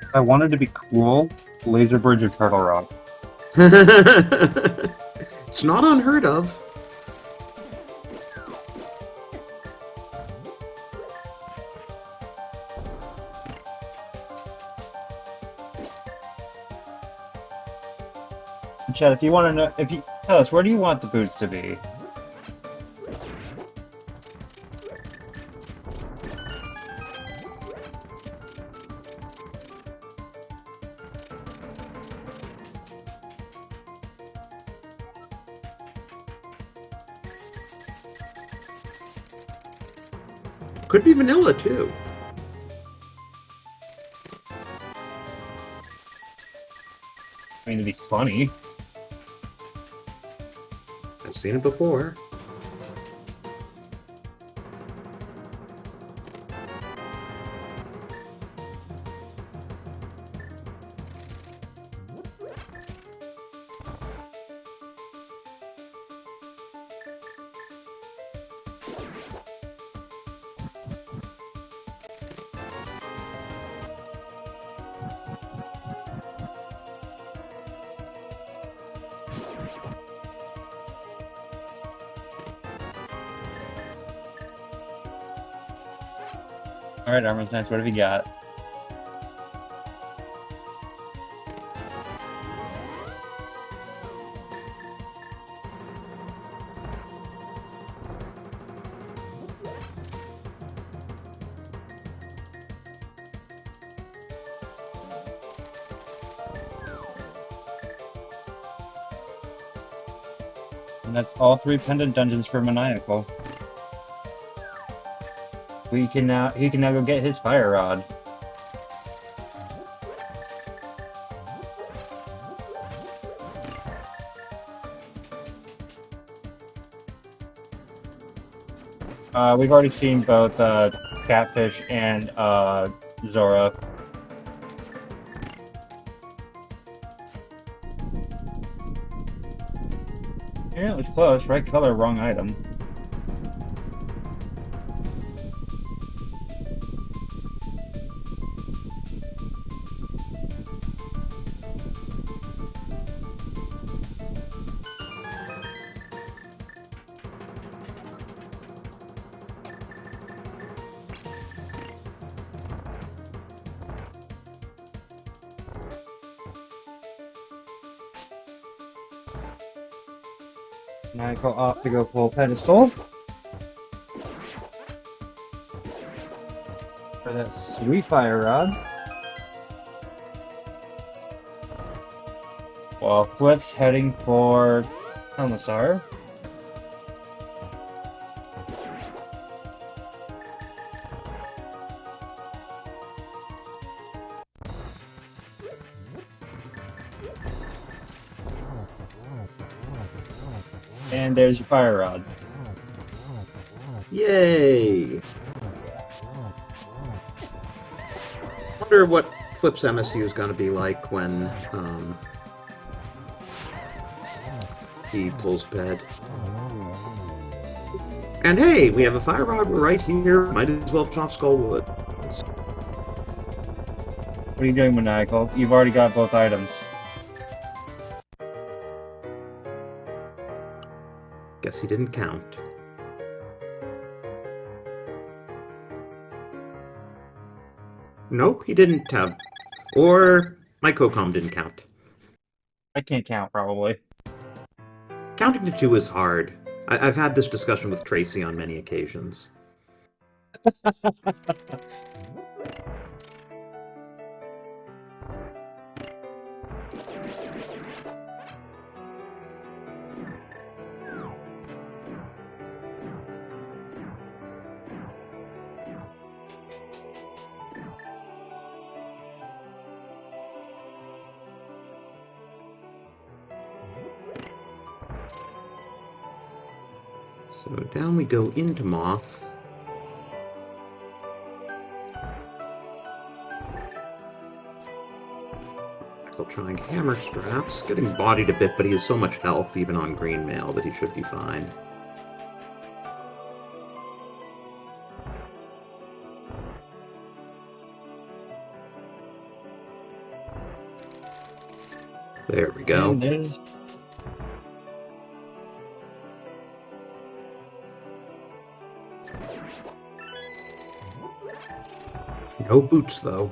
If I wanted to be cool, Laser Bridge or Turtle Rock. It's not unheard of. Chad, if you want to know, if you tell us, where do you want the boots to be? Could be vanilla, too. I mean, to be funny. I've seen it before. Alright, Armor's Knights, what have you got? And that's all 3 pendant dungeons for Maniacal. He can now go get his fire rod. We've already seen both Catfish and Zora. Yeah, it was close. Right color, wrong item. Maniacal off to go full pedestal. For that sweet fire rod. While Flip's heading for Commissar. And there's your fire rod. Yay! Wonder what Flip's MSU is going to be like when he pulls bed. And hey, we have a fire rod right here. Might as well chop Skullwood. What are you doing, Maniacal? You've already got both items. Guess he didn't count. Nope, he didn't have. Or my co-com didn't count. I can't count, probably. Counting to 2 is hard. I've had this discussion with Tracy on many occasions. So down we go into Moth. I'll try and hammer straps. Getting bodied a bit, but he has so much health, even on green mail, that he should be fine. There we go. And there's... No boots, though.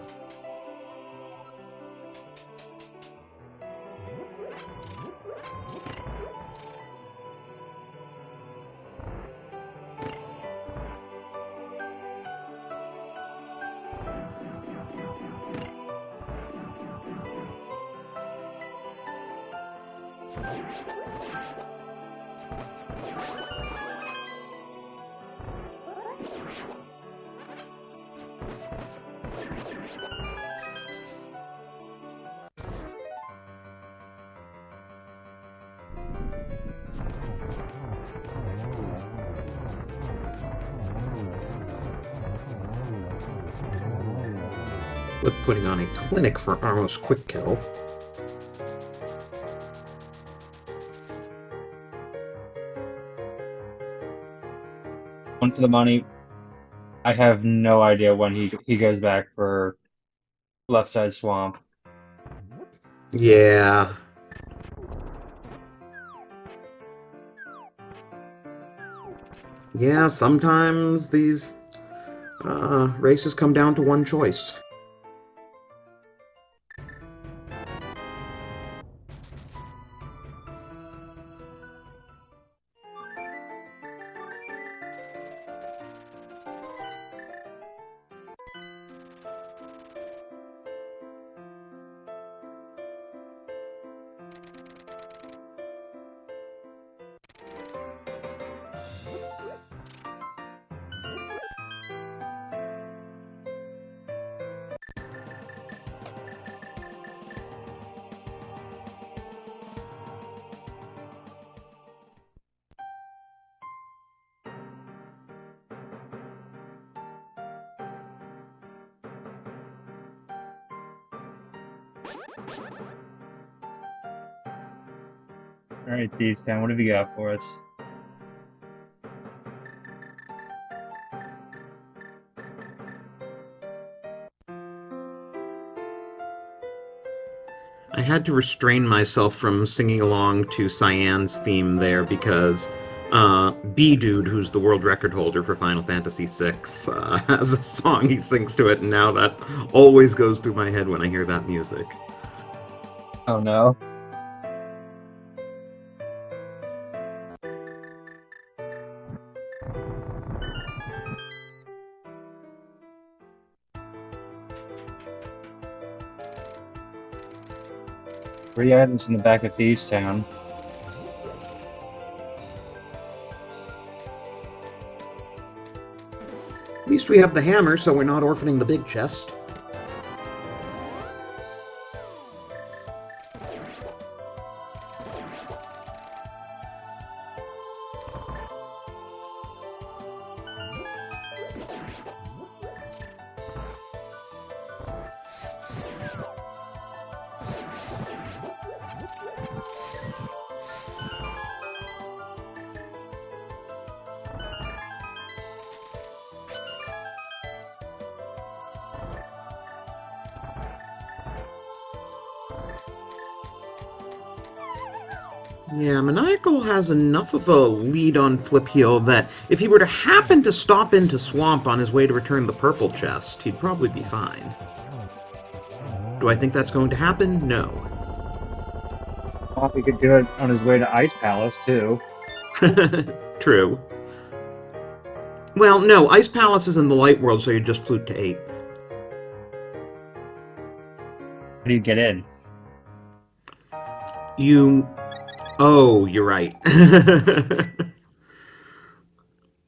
Flip putting on a clinic for Armos quick kill. One for the money. I have no idea when he goes back for left side swamp. Yeah. Yeah, sometimes these races come down to one choice. All right, Thieves Town, what have you got for us? I had to restrain myself from singing along to Cyan's theme there because B-Dude, who's the world record holder for Final Fantasy VI, has a song he sings to it, and now that always goes through my head when I hear that music. Oh no. Three items in the back of Thieves Town. At least we have the hammer, so we're not orphaning the big chest. Yeah, Maniacal has enough of a lead on Flipheal that if he were to happen to stop into Swamp on his way to return the purple chest, he'd probably be fine. Do I think that's going to happen? No. Well, he could do it on his way to Ice Palace, too. True. Well, no, Ice Palace is in the Light World, so you just flute to 8. How do you get in? Oh, you're right.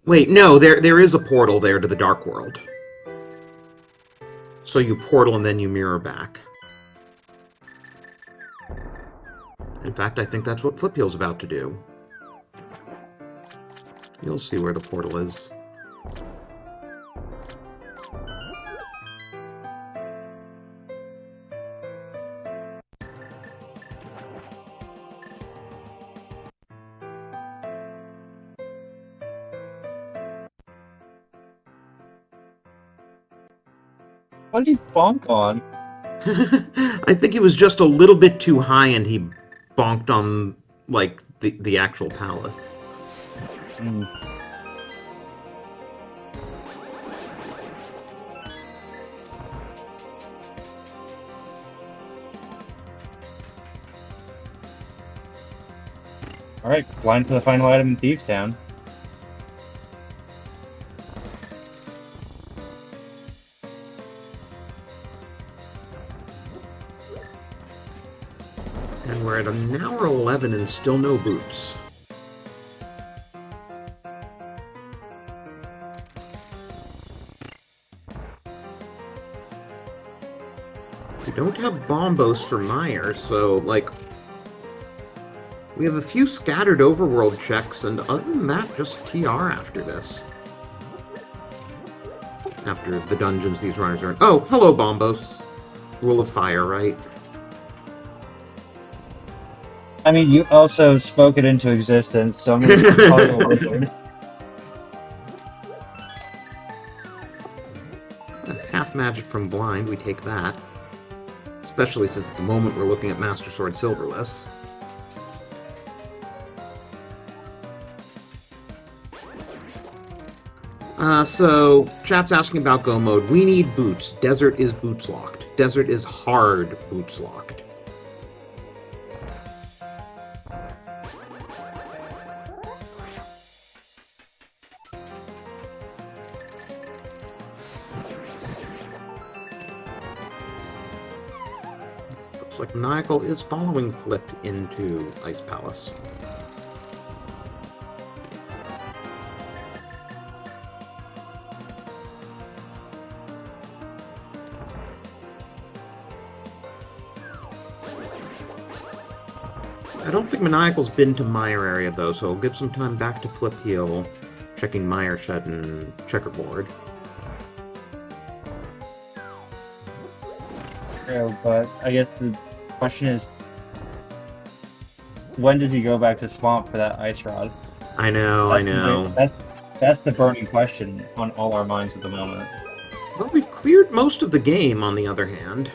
Wait, no, there is a portal there to the Dark World. So you portal and then you mirror back. In fact, I think that's what Flipheal's about to do. You'll see where the portal is. What did he bonk on? I think he was just a little bit too high and he bonked on, like, the actual palace. Mm. Alright, line for the final item in Thieves Town. And we're at an hour 11 and still no boots. We don't have bombos for Meyer, so, like, we have a few scattered overworld checks, and other than that, just TR after this. After the dungeons these runners are in. Oh, hello, bombos. Rule of Fire, right? I mean, you also spoke it into existence, so I'm gonna call you a wizard. Half magic from blind, we take that. Especially since at the moment we're looking at Master Sword Silverless. So, chat's asking about go mode. We need boots. Desert is boots locked. Desert is hard boots locked. Looks like Maniacal is following Flip into Ice Palace. I don't think Maniacal's been to Meyer area, though, so we'll give some time back to Flipheal, checking Meyer Shed and Checkerboard. True, but I guess the question is, when does he go back to Swamp for that ice rod? I know. That's the burning question on all our minds at the moment. Well, we've cleared most of the game, on the other hand.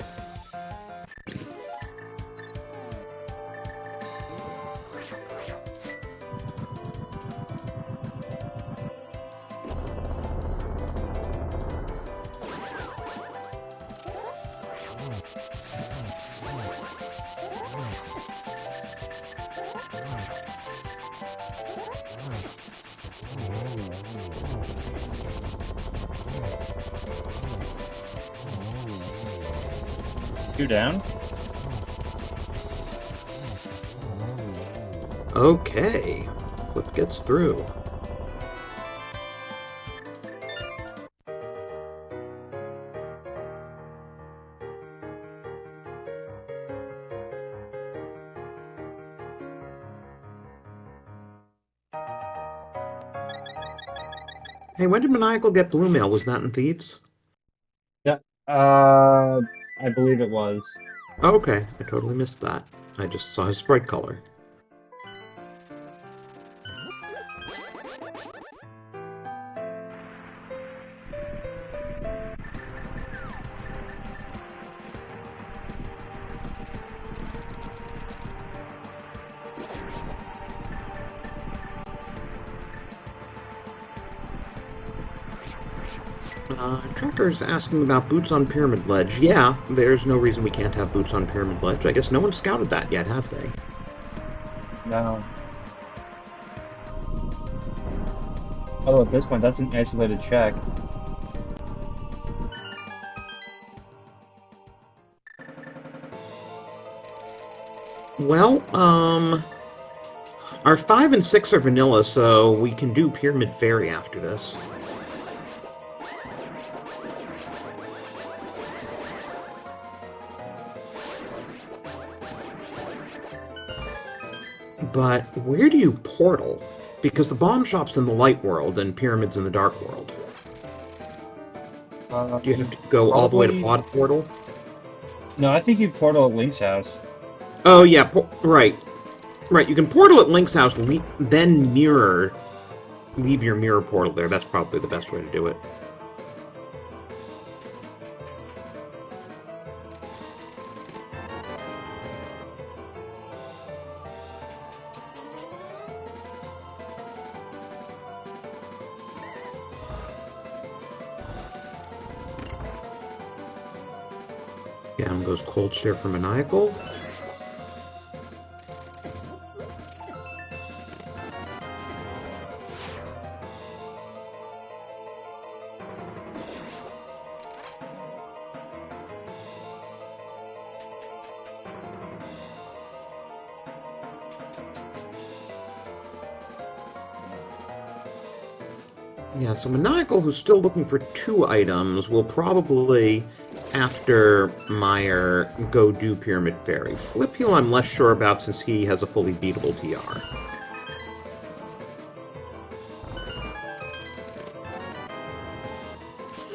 Two down? Okay. Flip gets through. Hey, when did Maniacal get Blue Mail? Was that in Thieves? Yeah. I believe it was. Oh, okay, I totally missed that. I just saw his sprite color. Tracker's asking about boots on Pyramid Ledge. Yeah, there's no reason we can't have boots on Pyramid Ledge. I guess no one's scouted that yet, have they? No. Although at this point, that's an isolated check. Well, our 5 and 6 are vanilla, so we can do Pyramid Fairy after this. But where do you portal? Because the bomb shop's in the light world and pyramid's in the dark world. Do you have to go all the way to Pod Portal? No, I think you portal at Link's house. Oh yeah, right. Right, you can portal at Link's house, then mirror. Leave your mirror portal there. That's probably the best way to do it. Down goes Cold Stare for Maniacal. Yeah, so Maniacal, who's still looking for 2 items, will probably, after Meyer, go do Pyramid Fairy. Flipheal I'm less sure about since he has a fully beatable TR.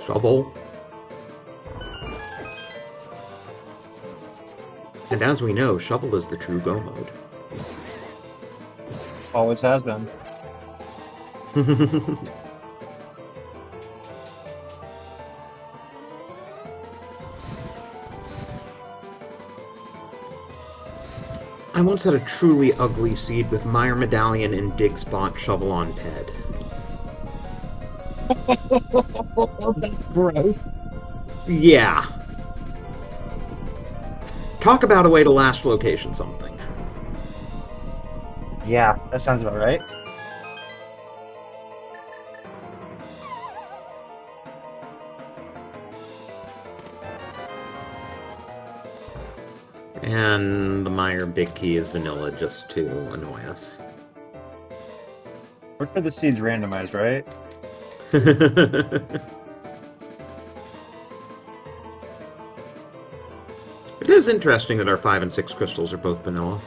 Shovel. And as we know, Shovel is the true go mode. Always has been. I once had a truly ugly seed with Meyer Medallion and Dig Spot Shovel on Ped. That's gross. Yeah. Talk about a way to last location something. Yeah, that sounds about right. And the Meyer Big Key is vanilla just to annoy us. We're for the seeds randomized, right? It is interesting that our 5 and 6 crystals are both vanilla.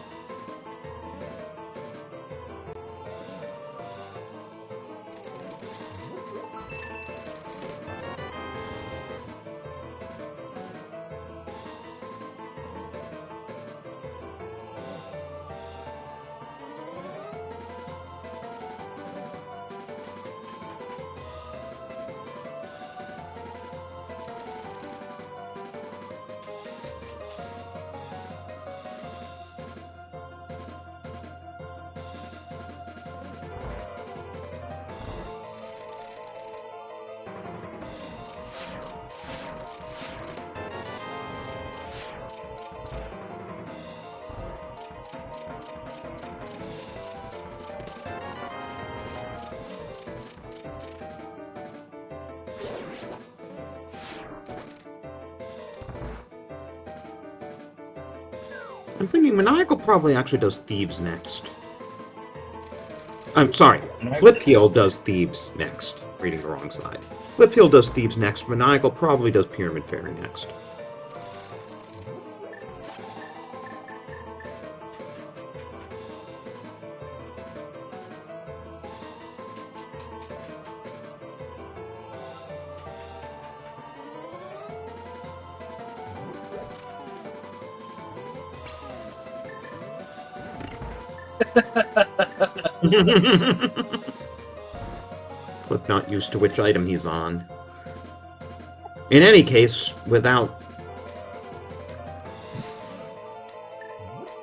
I'm thinking Maniacal probably actually does Thieves next. I'm sorry, Flipheal does Thieves next. Reading the wrong side. Flipheal does Thieves next, Maniacal probably does Pyramid Fairy next. Flip not used to which item he's on. In any case, without...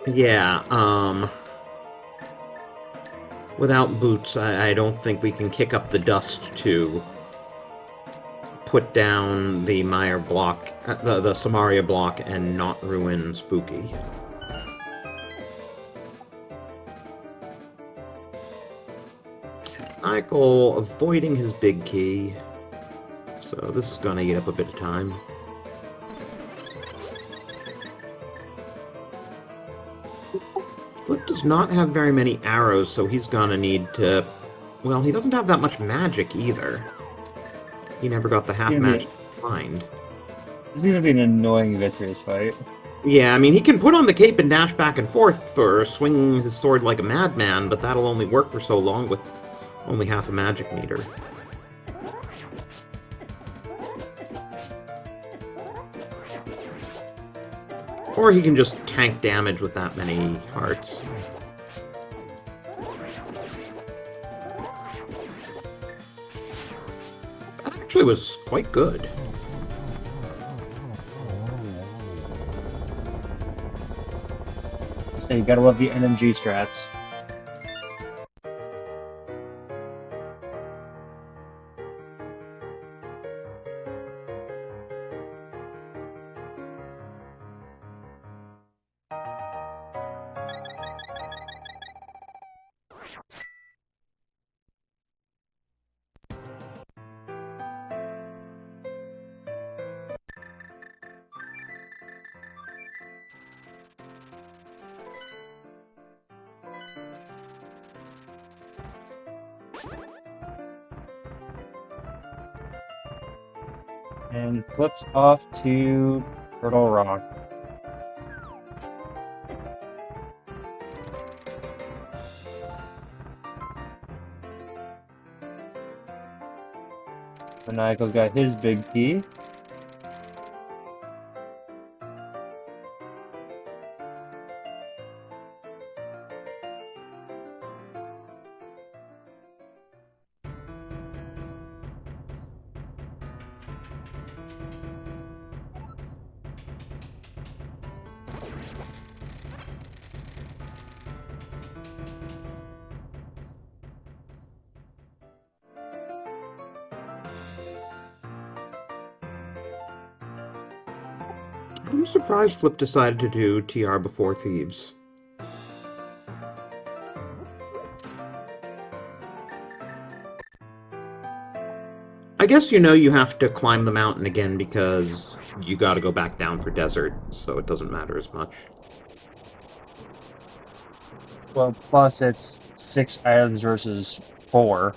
Yeah, without boots, I don't think we can kick up the dust to put down the Meyer block, the Samaria block, and not ruin Spooky. Michael avoiding his big key, so this is going to eat up a bit of time. Flip does not have very many arrows, so he's going to need to... Well, he doesn't have that much magic either. He never got the half magic find. This is going to be an annoying Vitreous fight. Yeah, I mean, he can put on the cape and dash back and forth or swing his sword like a madman, but that'll only work for so long with only half a magic meter. Or he can just tank damage with that many hearts. That actually was quite good. So you gotta love the NMG strats. And flips off to Turtle Rock. Maniacal's got his big key. I'm surprised Flip decided to do TR before Thieves. I guess you have to climb the mountain again because you got to go back down for desert, so it doesn't matter as much. Well, plus it's 6 items versus 4.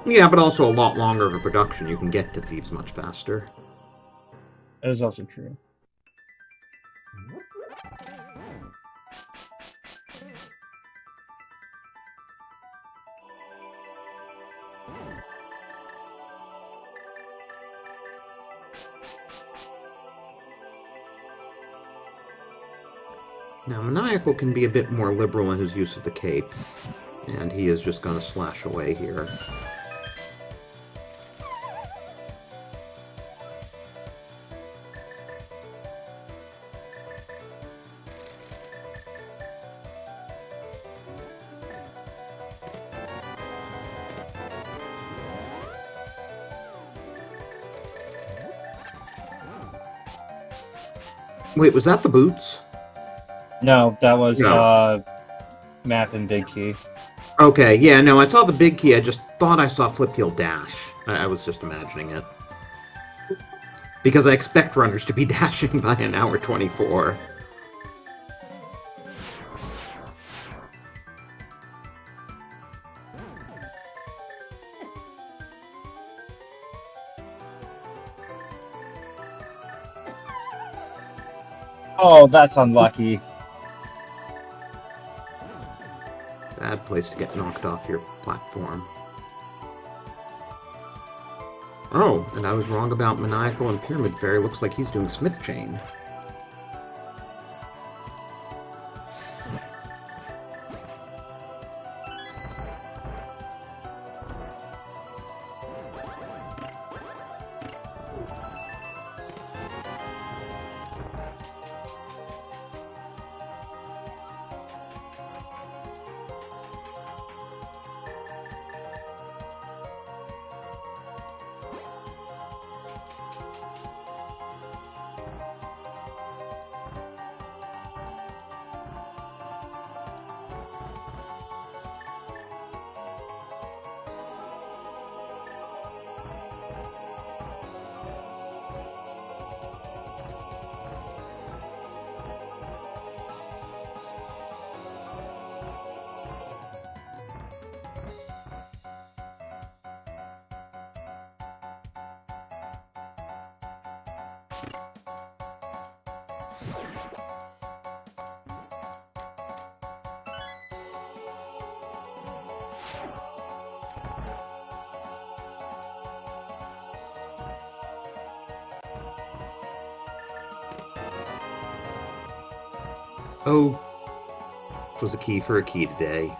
Yeah, but also a lot longer of a production. You can get to Thieves much faster. That is also true. Now, Maniacal can be a bit more liberal in his use of the cape, and he is just going to slash away here. Wait, was that the boots? No, that was No. Math and Big Key. Okay, yeah, no, I saw the big key. I just thought I saw Flipheal dash. I was just imagining it. Because I expect runners to be dashing by an hour 24. Oh, that's unlucky. Bad place to get knocked off your platform. Oh, and I was wrong about Maniacal and Pyramid Fairy. Looks like he's doing Smith Chain. Oh, it was a key for a key today.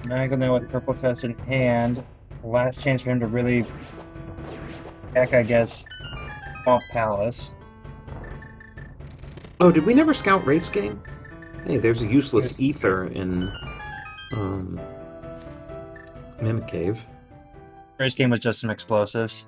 Maniacal now with purple test in hand. Last chance for him to really heck, I guess, Swamp Palace. Oh, did we never scout race game? Hey, there's a useless Yes, ether in Mimic Cave. Race game was just some explosives.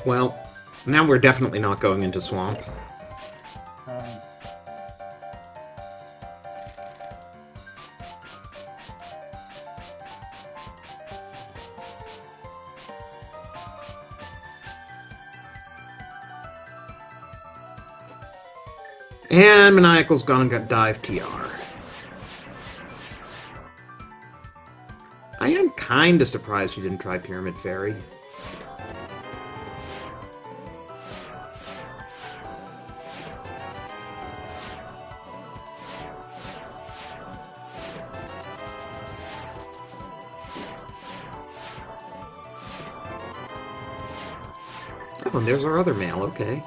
Well, now we're definitely not going into swamp. And Maniacal's gonna dive TR. I am kinda surprised he didn't try Pyramid Fairy. Oh, and there's our other male, okay.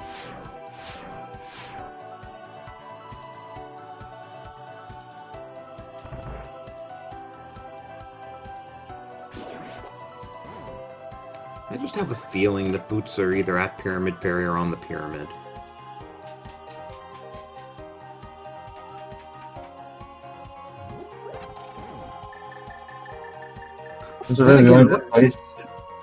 I just have a feeling that boots are either at Pyramid Fairy or on the pyramid. This is Then really the again, only place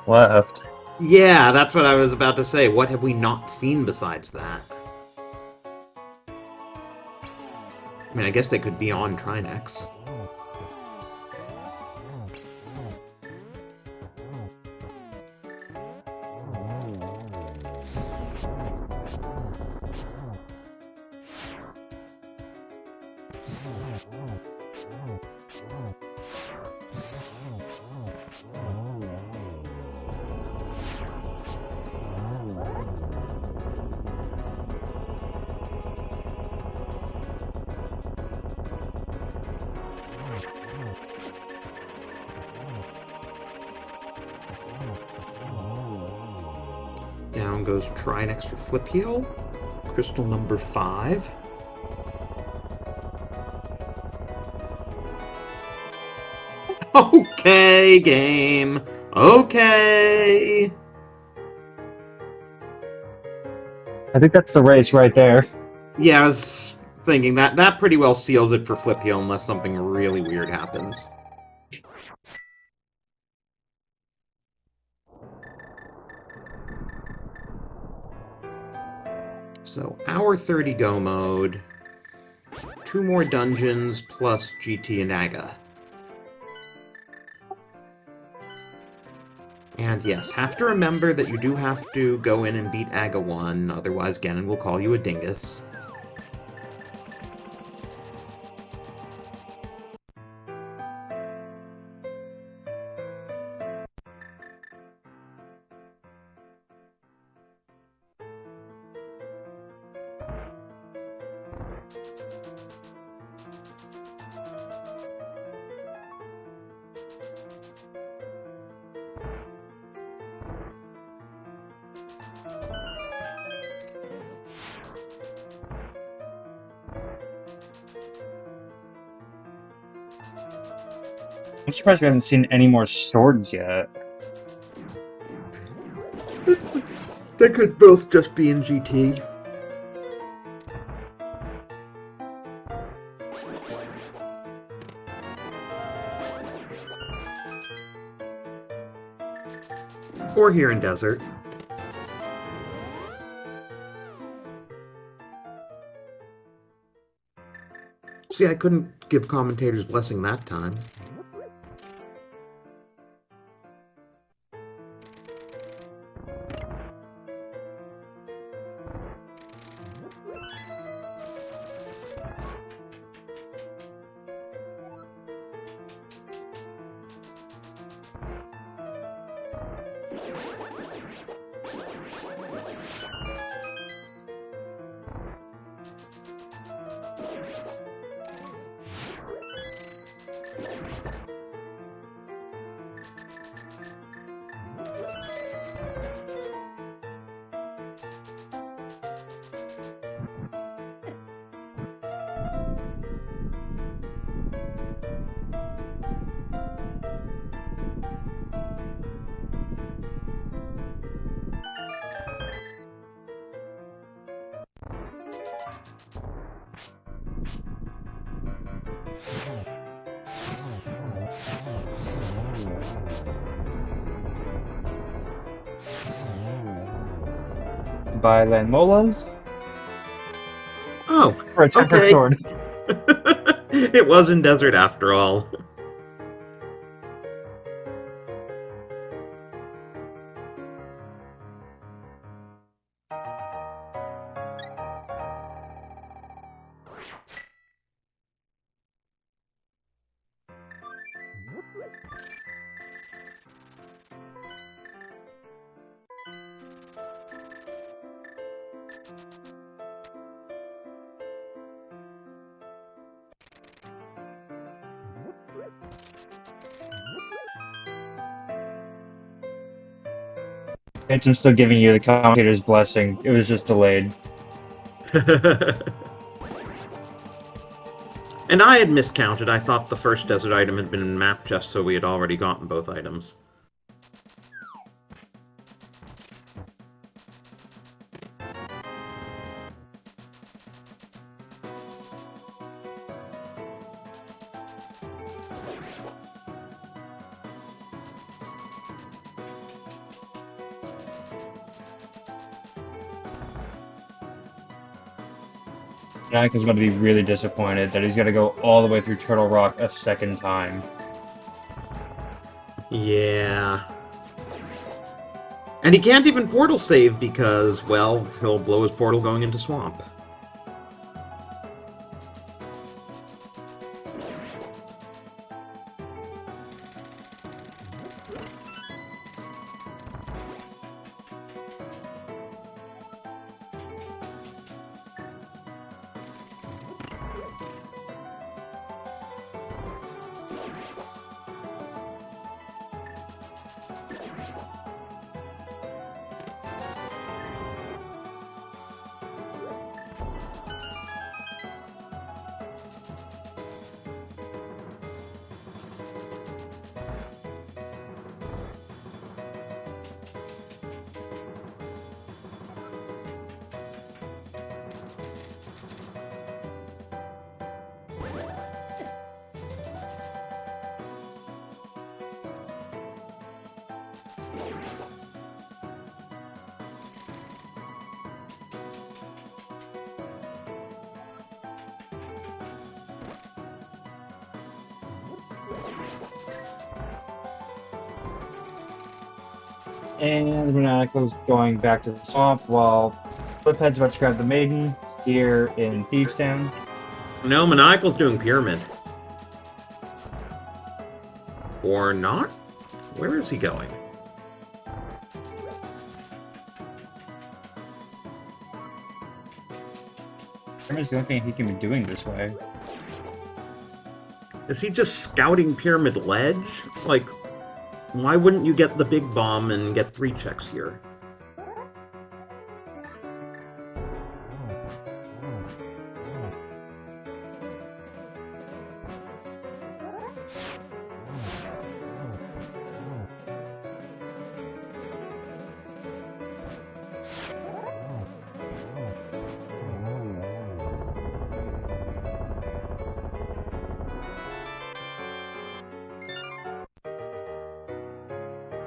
left. Yeah, that's what I was about to say. What have we not seen besides that? I mean, I guess they could be on Trinex. Down goes Trinex for Flipheal. Crystal number 5. Okay, game. Okay. I think that's the race right there. Yeah, I was thinking that pretty well seals it for Flipheal unless something really weird happens. So, hour 30 go mode. 2 more dungeons plus GT and Aga. And yes, have to remember that you do have to go in and beat Aga 1, otherwise Ganon will call you a dingus. I'm surprised we haven't seen any more swords yet. They could both just be in GT. Or here in Desert. See, I couldn't give commentator's blessing that time. By Landmolans Oh, for a tempered okay. sword. It was in desert after all. I'm still giving you the commentator's blessing. It was just delayed. And I had miscounted. I thought the first desert item had been mapped just so we had already gotten both items. Maniacal's going to be really disappointed that he's got to go all the way through Turtle Rock a second time. Yeah. And he can't even portal save because, well, he'll blow his portal going into swamp. And Maniacal's going back to the swamp while Fliphead's about to grab the maiden here in Thieves Town. No, Maniacal's doing Pyramid. Or not? Where is he going? Pyramid's the only thing he can be doing this way. Is he just scouting Pyramid Ledge? Like, why wouldn't you get the big bomb and get 3 checks here?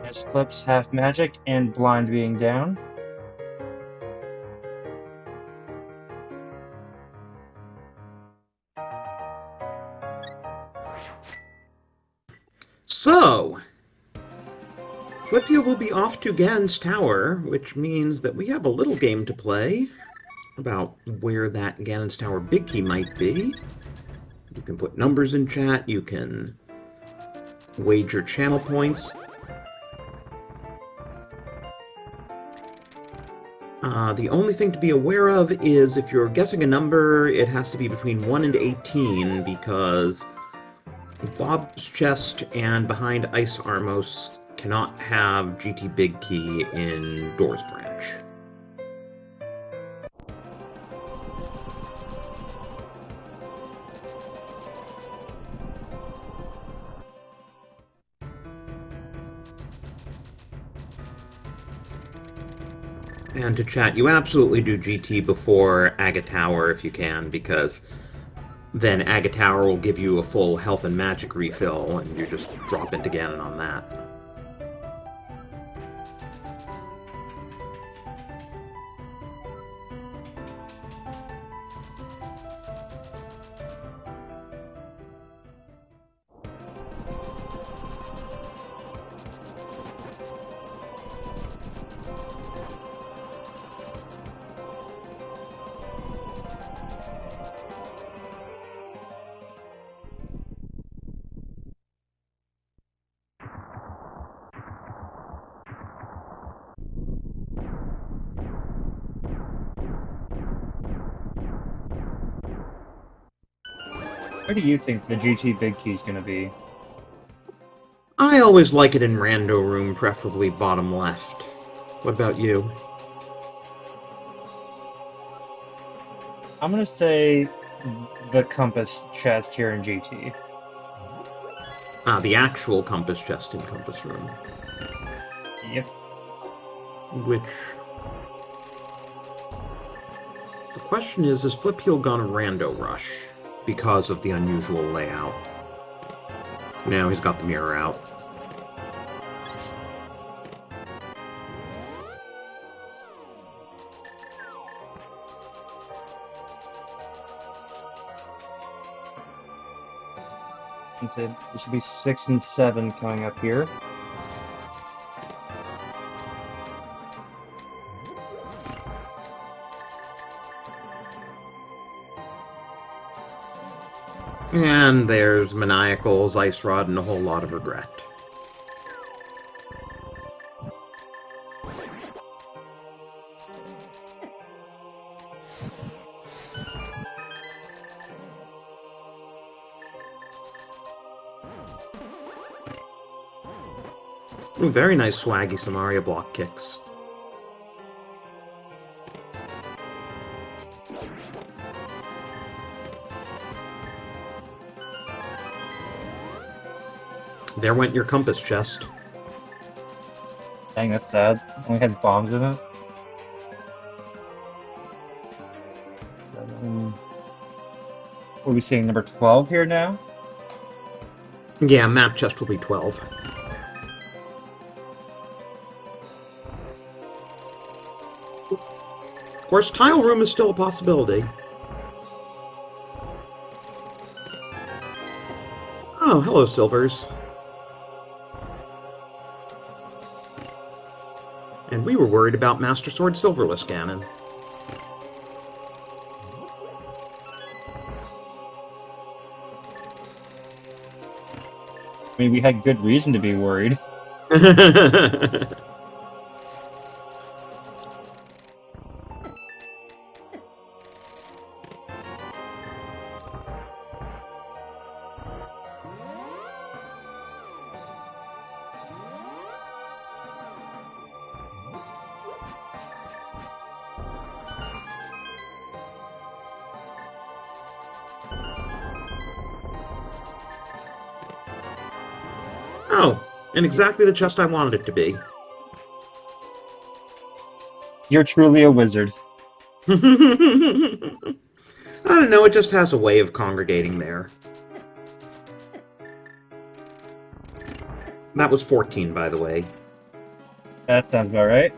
There's Flip's half magic and blind being down. So, Flipheal will be off to Gan's Tower, which means that we have a little game to play about where that Ganon's Tower big key might be. You can put numbers in chat, you can wager channel points. The only thing to be aware of is if you're guessing a number, it has to be between 1 and 18, because Bob's Chest and Behind Ice Armos cannot have GT Big Key in Doors Branch. And to chat, you absolutely do GT before Aga Tower if you can, because then Aga Tower will give you a full health and magic refill, and you just drop into Ganon on that. Where do you think the GT Big Key is going to be? I always like it in Rando Room, preferably bottom left. What about you? I'm going to say the compass chest here in GT. The actual compass chest in Compass Room. Yep. Which... The question is Flipheal gonna Rando Rush because of the unusual layout? Now he's got the mirror out. So there should be 6 and 7 coming up here. And there's Maniacal's Ice Rod and a whole lot of regret. Ooh, very nice swaggy Samaria block kicks. There went your compass chest. Dang, that's sad. Only had bombs in it. What are we seeing, number 12 here now? Yeah, map chest will be 12. Of course, tile room is still a possibility. Oh, hello, Silvers. And we were worried about Master Sword Silverless Ganon. I mean, we had good reason to be worried. Oh, and exactly the chest I wanted it to be. You're truly a wizard. I don't know, it just has a way of congregating there. That was 14, by the way. That sounds about right.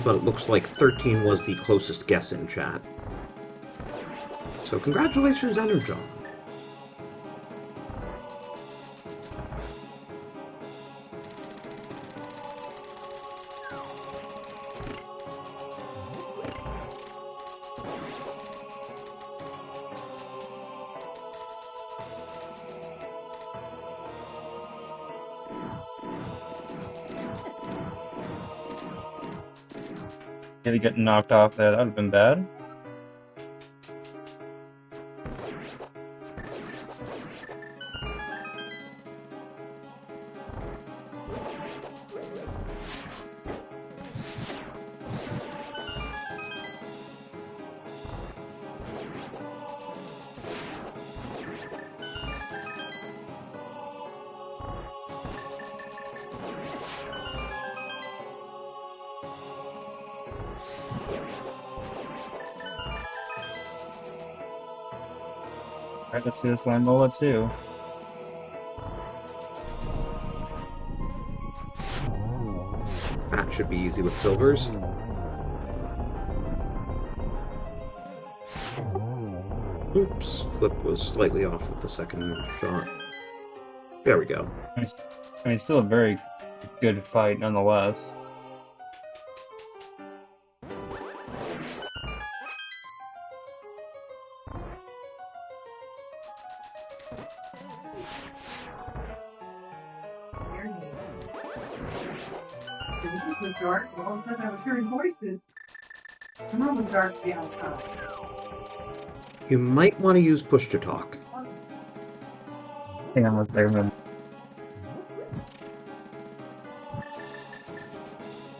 But it looks like 13 was the closest guess in chat. So congratulations, Energon. Did he get knocked off there? That would have been bad. Alright, let's see this Lamola too. That should be easy with silvers. Oops, Flip was slightly off with the second shot. There we go. I mean, still a very good fight nonetheless. It was dark. All of a sudden I was hearing voices. The room was dark the outside. You might want to use push to talk. Hang on one second.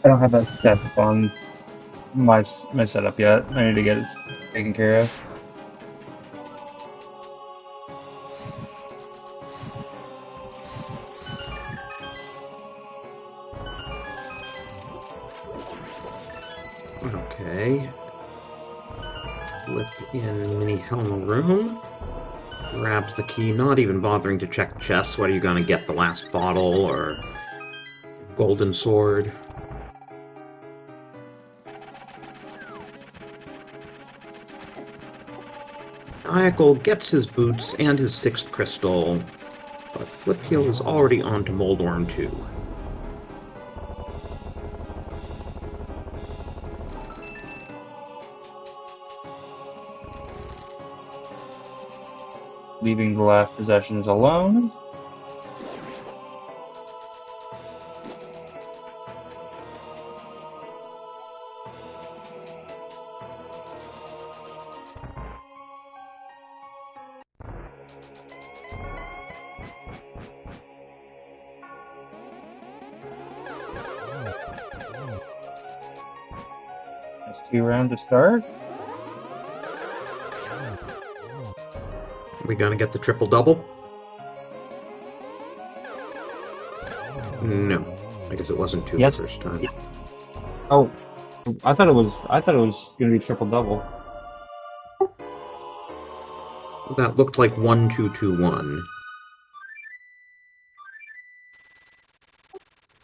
I don't have that set on my setup yet. I need to get it taken care of. Okay. Flip in Mini Helma Room. Grabs the key, not even bothering to check chests. What are you gonna get? The last bottle or golden sword? Maniacal gets his boots and his 6th crystal, but Flipheal is already on to Moldorm 2. Leaving the last possessions alone. That's 2 rounds to start. We gonna get the triple double? No. I guess it wasn't 2 Yes. the first time. Oh, I thought it was gonna be triple double. That looked like 1-2-2-1.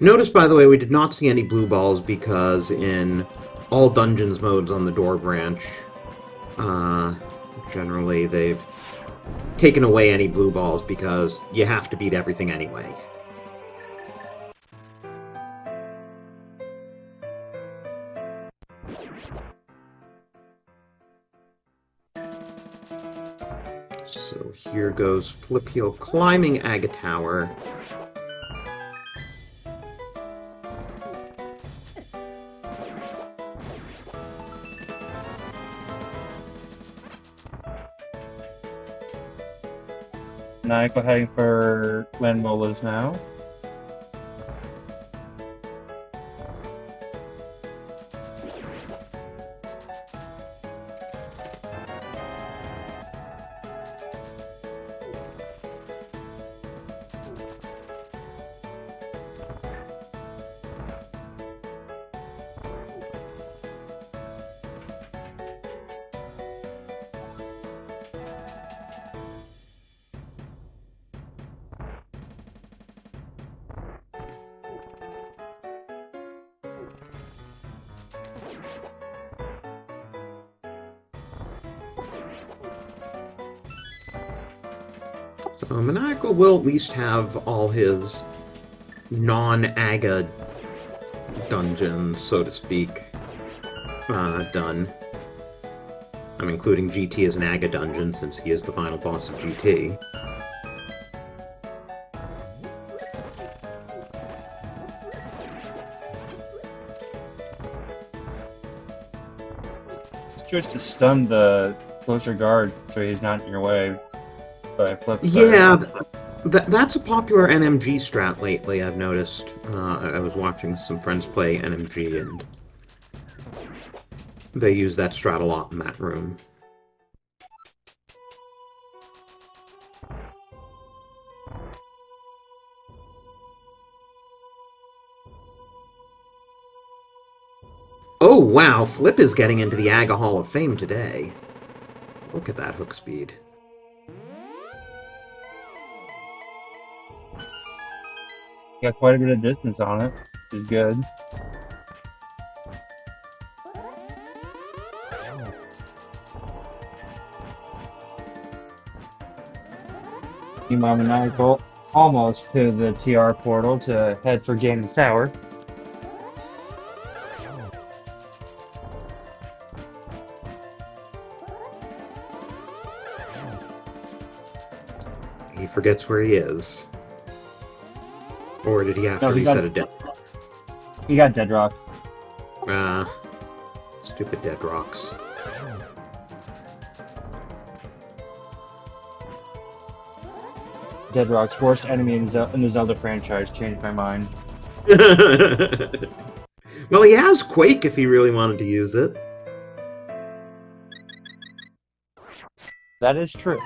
Notice, by the way, we did not see any blue balls because in all dungeons modes on the door branch, generally they've taken away any blue balls because you have to beat everything anyway. So here goes Flipheal climbing Aga Tower. Maniacal heading for Landmola's now. So Maniacal will at least have all his non-Aga dungeons, so to speak, done. I'm including GT as an Aga dungeon since he is the final boss of GT. choice to stun the closer guard so he's not in your way. But I flipped. Yeah, that's a popular NMG strat lately, I've noticed. I was watching some friends play NMG, and they use that strat a lot in that room. Oh, wow, Flip is getting into the AGA Hall of Fame today. Look at that hook speed. Got quite a bit of distance on it, which is good. Meanwhile, Maniacal almost to the TR portal to head for Ganon's Tower. He forgets where he is. Or did he have to reset a dead? He got dead rock. Stupid dead rocks. Dead rock's worst enemy in the Zelda franchise. Changed my mind. Well, he has Quake if he really wanted to use it. That is true.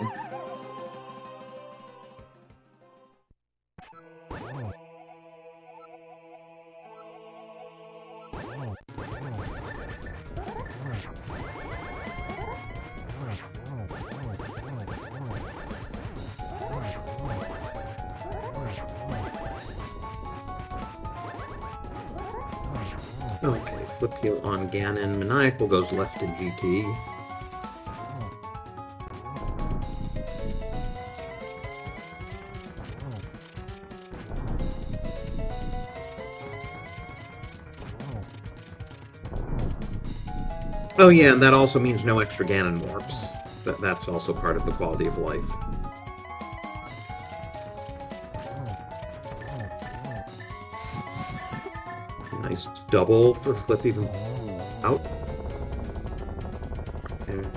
Okay, Flipheal on Ganon. Maniacal goes left in GT. Oh yeah, and that also means no extra Ganon warps. That's also part of the quality of life. Nice double for Flip even out. And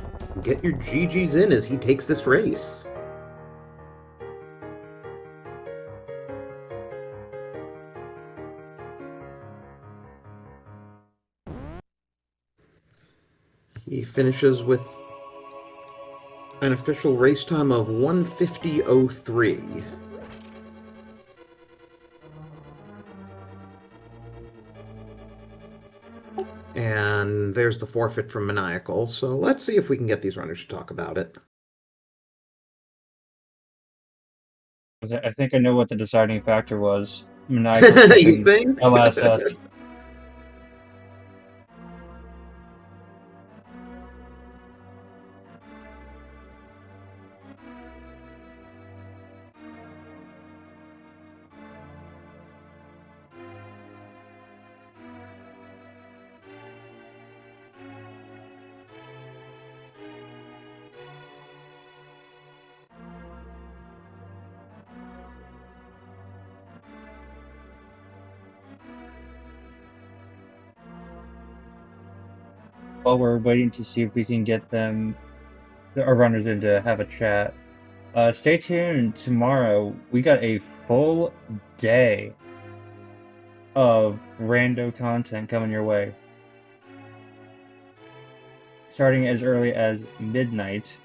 get your GGs in as he takes this race. He finishes with an official race time of 1:50:03. And there's the forfeit from Maniacal, so let's see if we can get these runners to talk about it. I think I know what the deciding factor was. Maniacal You think? LSS. While we're waiting to see if we can get them, our runners in to have a chat. Stay tuned tomorrow. We got a full day of rando content coming your way. Starting as early as midnight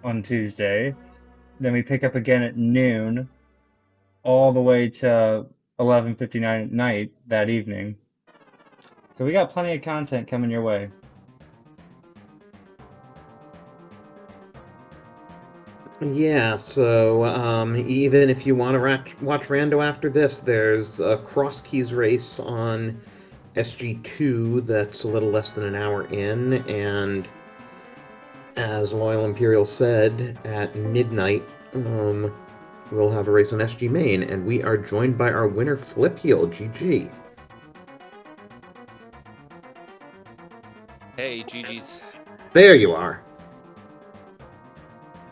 on Tuesday. Then we pick up again at noon, all the way to 11:59 at night that evening. So we got plenty of content coming your way. Yeah, so even if you want to watch Rando after this, there's a Cross Keys race on SG2 that's a little less than an hour in, and as Loyal Imperial said, at midnight, we'll have a race on SG Main, and we are joined by our winner, Flipheal. GG. Hey, GG's. There you are.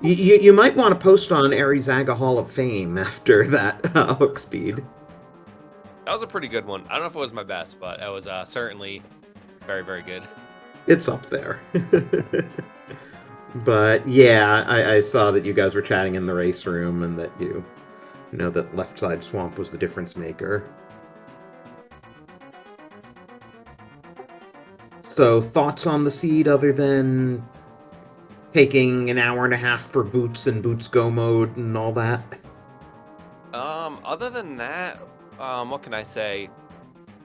You might want to post on Arizaga Hall of Fame after that hook speed. That was a pretty good one. I don't know if it was my best, but it was certainly very, very good. It's up there. But yeah, I saw that you guys were chatting in the race room and that you know that left side swamp was the difference maker. So thoughts on the seed other than taking an hour and a half for boots and boots go mode and all that? Other than that, what can I say?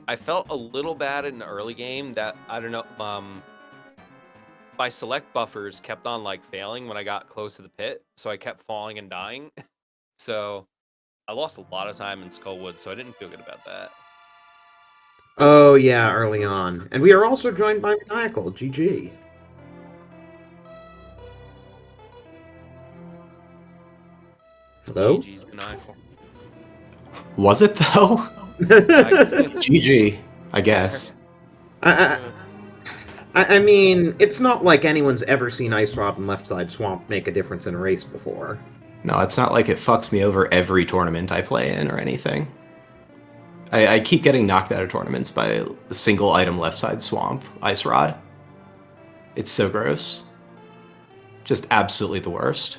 I felt a little bad in the early game that, I don't know, my select buffers kept on like failing when I got close to the pit, so I kept falling and dying. So I lost a lot of time in Skullwood, so I didn't feel good about that. Oh yeah, early on. And we are also joined by Maniacal. GG. Hello? GG's Maniacal. Was it though? GG, I guess. I mean, it's not like anyone's ever seen Ice Rod and Left Side Swamp make a difference in a race before. No, it's not like it fucks me over every tournament I play in or anything. I keep getting knocked out of tournaments by the single item left side swamp, Ice Rod. It's so gross. Just absolutely the worst.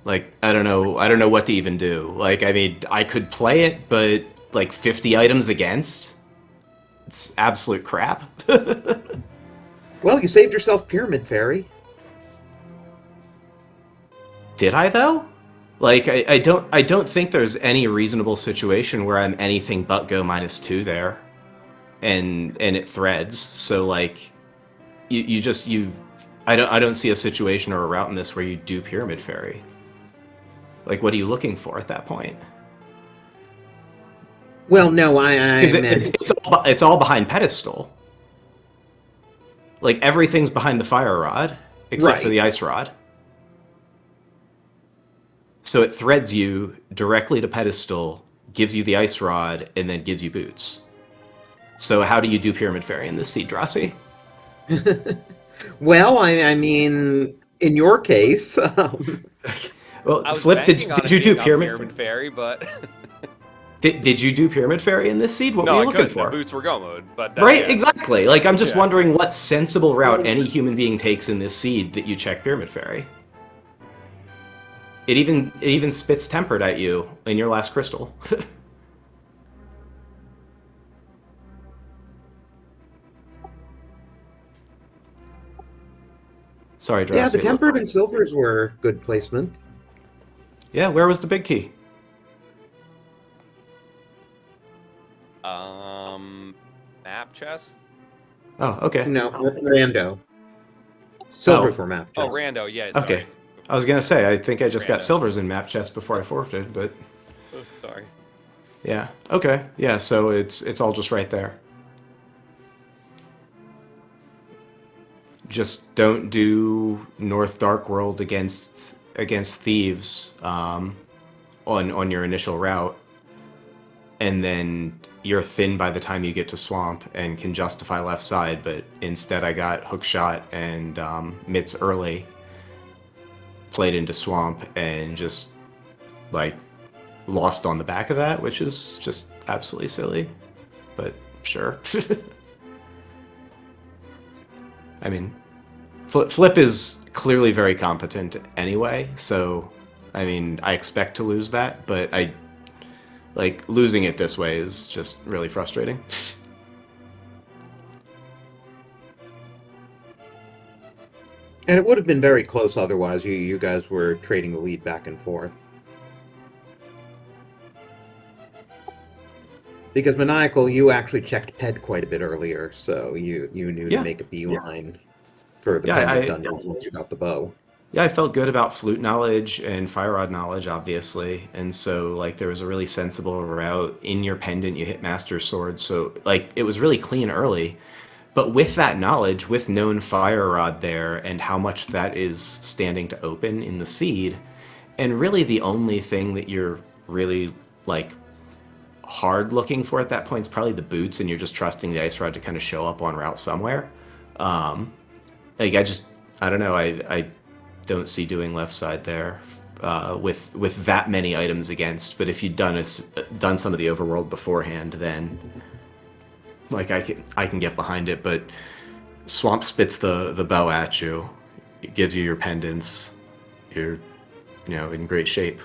Like, I don't know what to even do. Like, I mean, I could play it, but like 50 items against? It's absolute crap. Well, you saved yourself Pyramid Fairy. Did I though? Like, I don't think there's any reasonable situation where I'm anything but go -2 there, and it threads. So like, I don't see a situation or a route in this where you do Pyramid Fairy. Like, what are you looking for at that point? Well, no, I meant... It's all behind pedestal. Like, everything's behind the fire rod, except for the ice rod. So it threads you directly to pedestal, gives you the ice rod, and then gives you boots. So how do you do Pyramid Fairy in this seed, Drossi? Well, I mean, in your case... Well, Flip, did you do Pyramid Fairy, but... Did you do Pyramid Fairy in this seed? What were you looking for? The boots were go mode, but right, exactly. Like, I'm just wondering what sensible route any human being takes in this seed that you check Pyramid Fairy. It even spits tempered at you in your last crystal. Sorry, Drossi. Yeah, the tempered and silvers were good placement. Yeah, where was the big key? Map chest? Oh, okay. No, Rando. Silvers were map chest. Oh, Rando, yeah. Sorry. Okay. I was gonna say, I think I just got silvers in map chest before I forfeited, but... Oh, sorry. Yeah, okay. Yeah, so it's all just right there. Just don't do North Dark World against thieves on your initial route, and then you're thin by the time you get to Swamp and can justify left side, but instead I got Hookshot and Mitts early, played into Swamp, and just, like, lost on the back of that, which is just absolutely silly, but sure. I mean, Flip is clearly very competent anyway, so, I mean, I expect to lose that, but losing it this way is just really frustrating. And it would have been very close otherwise. You guys were trading the lead back and forth. Because Maniacal, you actually checked Ped quite a bit earlier, so you knew to make a beeline for the pendant dungeons once you got the bow. Yeah, I felt good about flute knowledge and fire rod knowledge, obviously, and so like there was a really sensible route. In your pendant, you hit Master Sword, so like it was really clean early. But with that knowledge, with known fire rod there, and how much that is standing to open in the seed, and really the only thing that you're really like hard looking for at that point is probably the boots, and you're just trusting the ice rod to kind of show up on route somewhere. Like I don't know, I don't see doing left side there with that many items against. But if you'd done some of the overworld beforehand, then Like I can get behind it, but Swamp spits the bow at you. It gives you your pendants. You're, in great shape.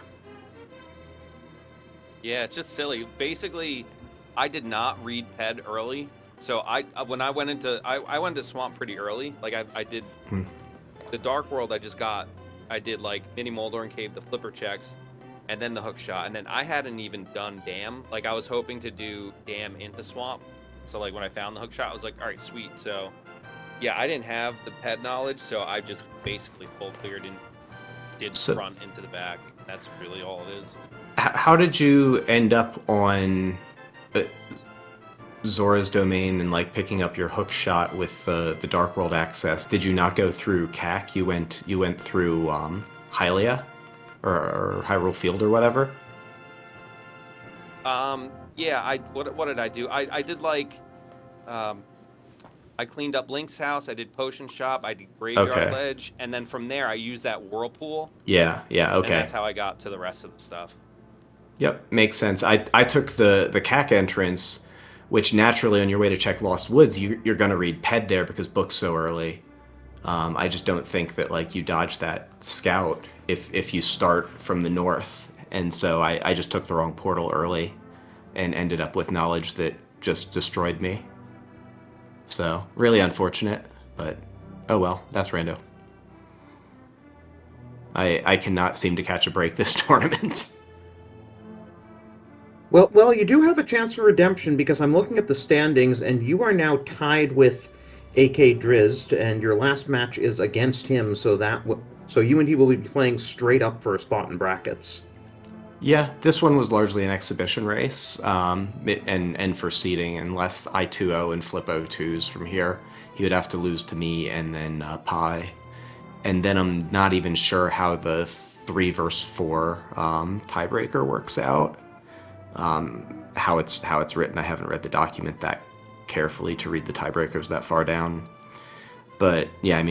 Yeah, it's just silly. Basically, I did not read Ped early, so when I went into I went to Swamp pretty early. Like I did the Dark World. I did like Mini Moldorn Cave, the flipper checks, and then the hook shot, and then I hadn't even done Dam. Like I was hoping to do Dam into Swamp. So like when I found the hook shot, I was like, all right, sweet. So yeah, I didn't have the Ped knowledge, so I just basically full cleared and did front into the back. That's really all it is. How did you end up on Zora's Domain and like picking up your hook shot with the Dark World access? Did you not go through CAC? You went through Hylia or Hyrule Field or whatever? Yeah, what did I do? I did like I cleaned up Link's house, I did Potion Shop, I did Graveyard Ledge, and then from there I used that Whirlpool. Yeah, okay. And that's how I got to the rest of the stuff. Yep, makes sense. I took the CAC entrance, which naturally on your way to check Lost Woods, you're going to read Ped there because book's so early. I just don't think that like you dodge that scout if you start from the north. And so I just took the wrong portal early and ended up with knowledge that just destroyed me. So really unfortunate, but oh well, that's rando. I cannot seem to catch a break this tournament. Well, you do have a chance for redemption because I'm looking at the standings, and you are now tied with AK Drizzt, and your last match is against him. So you and he will be playing straight up for a spot in brackets. Yeah, this one was largely an exhibition race, and for seeding. Unless I 2-0 and flip 0-2s from here, he would have to lose to me and then Pi. And then I'm not even sure how the 3 versus 4 tiebreaker works out. How it's written, I haven't read the document that carefully to read the tiebreakers that far down. But yeah,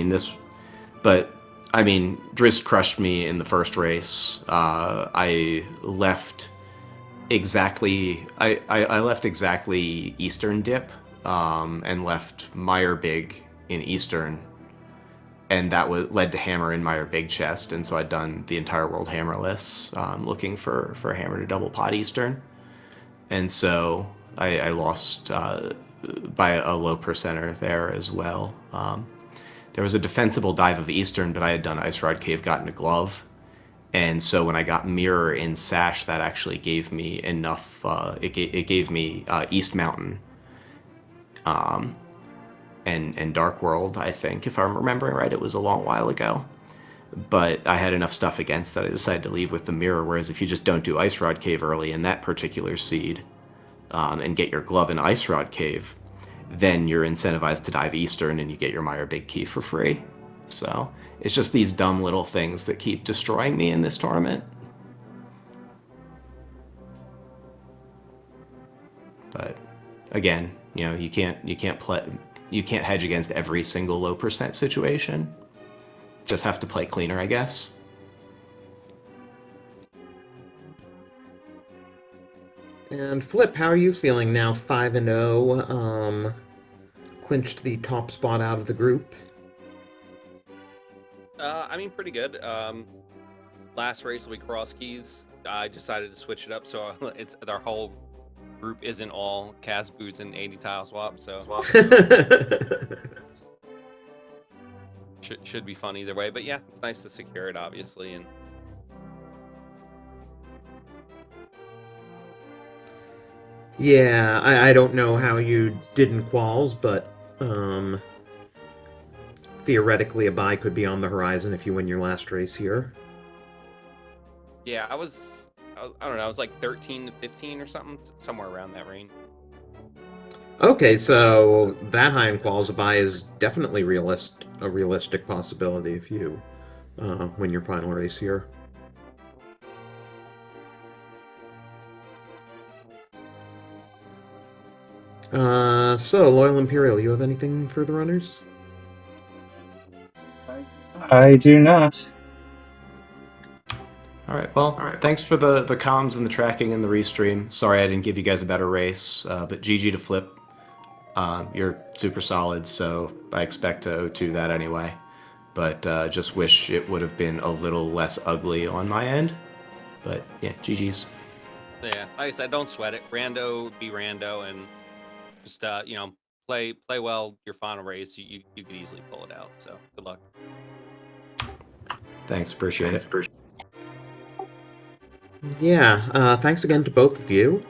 Drizzt crushed me in the first race. I left exactly Eastern Dip, and left Meyer Big in Eastern, and that led to Hammer in Meyer Big Chest, and so I'd done the entire world hammerless, looking for a hammer to double pot Eastern, and so I lost by a low percenter there as well. There was a defensible dive of Eastern, but I had done Ice Rod Cave, gotten a glove. And so when I got Mirror in Sash, that actually gave me enough, it gave me East Mountain and Dark World, I think, if I'm remembering right. It was a long while ago. But I had enough stuff against that I decided to leave with the Mirror, whereas if you just don't do Ice Rod Cave early in that particular seed and get your glove in Ice Rod Cave, then you're incentivized to dive Eastern and you get your Meyer Big Key for free. So it's just these dumb little things that keep destroying me in this tournament. But again, you can't hedge against every single low percent situation. Just have to play cleaner, I guess. And Flip, how are you feeling now? 5-0, clinched the top spot out of the group. Pretty good. Last race we cross keys. I decided to switch it up so it's our whole group isn't all Cas boots and 80 tile swap. So should be fun either way. But yeah, it's nice to secure it, obviously, and. Yeah, I don't know how you did in quals, but theoretically a bye could be on the horizon if you win your last race here. Yeah, I don't know, I was like 13 to 15 or something, somewhere around that range. Okay, so that high in quals, a bye is definitely a realistic possibility if you win your final race here. So, Loyal Imperial, you have anything for the runners? I do not. All right, well, thanks for the comms and the tracking and the restream. Sorry I didn't give you guys a better race, but GG to Flip. You're super solid, so I expect to O2 that anyway. But just wish it would have been a little less ugly on my end. But yeah, GG's. Yeah, like I said, don't sweat it. Rando be rando, and just play well your final race. You could easily pull it out. So good luck. Thanks, appreciate it. Yeah, thanks again to both of you.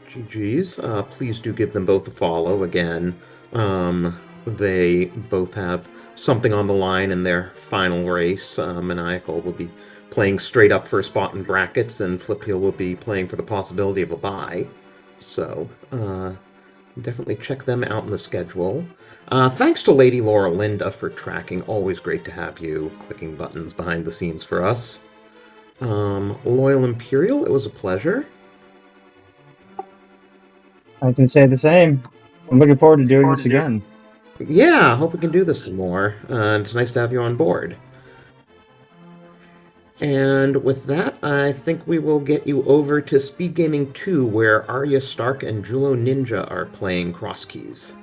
GG's. Please do give them both a follow again. They both have something on the line in their final race. Maniacal will be playing straight up for a spot in brackets, and Flipheal will be playing for the possibility of a bye. So, definitely check them out in the schedule. Thanks to Lady Laura Linda for tracking. Always great to have you clicking buttons behind the scenes for us. Loyal Imperial, it was a pleasure. I can say the same. I'm looking forward to doing this again. Yeah, I hope we can do this some more. It's nice to have you on board. And with that, I think we will get you over to SpeedGaming 2, where Arya Stark and Julo Ninja are playing cross keys.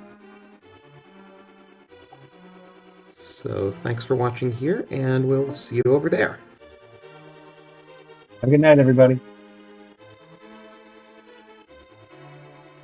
So thanks for watching here, and we'll see you over there. Have a good night, everybody.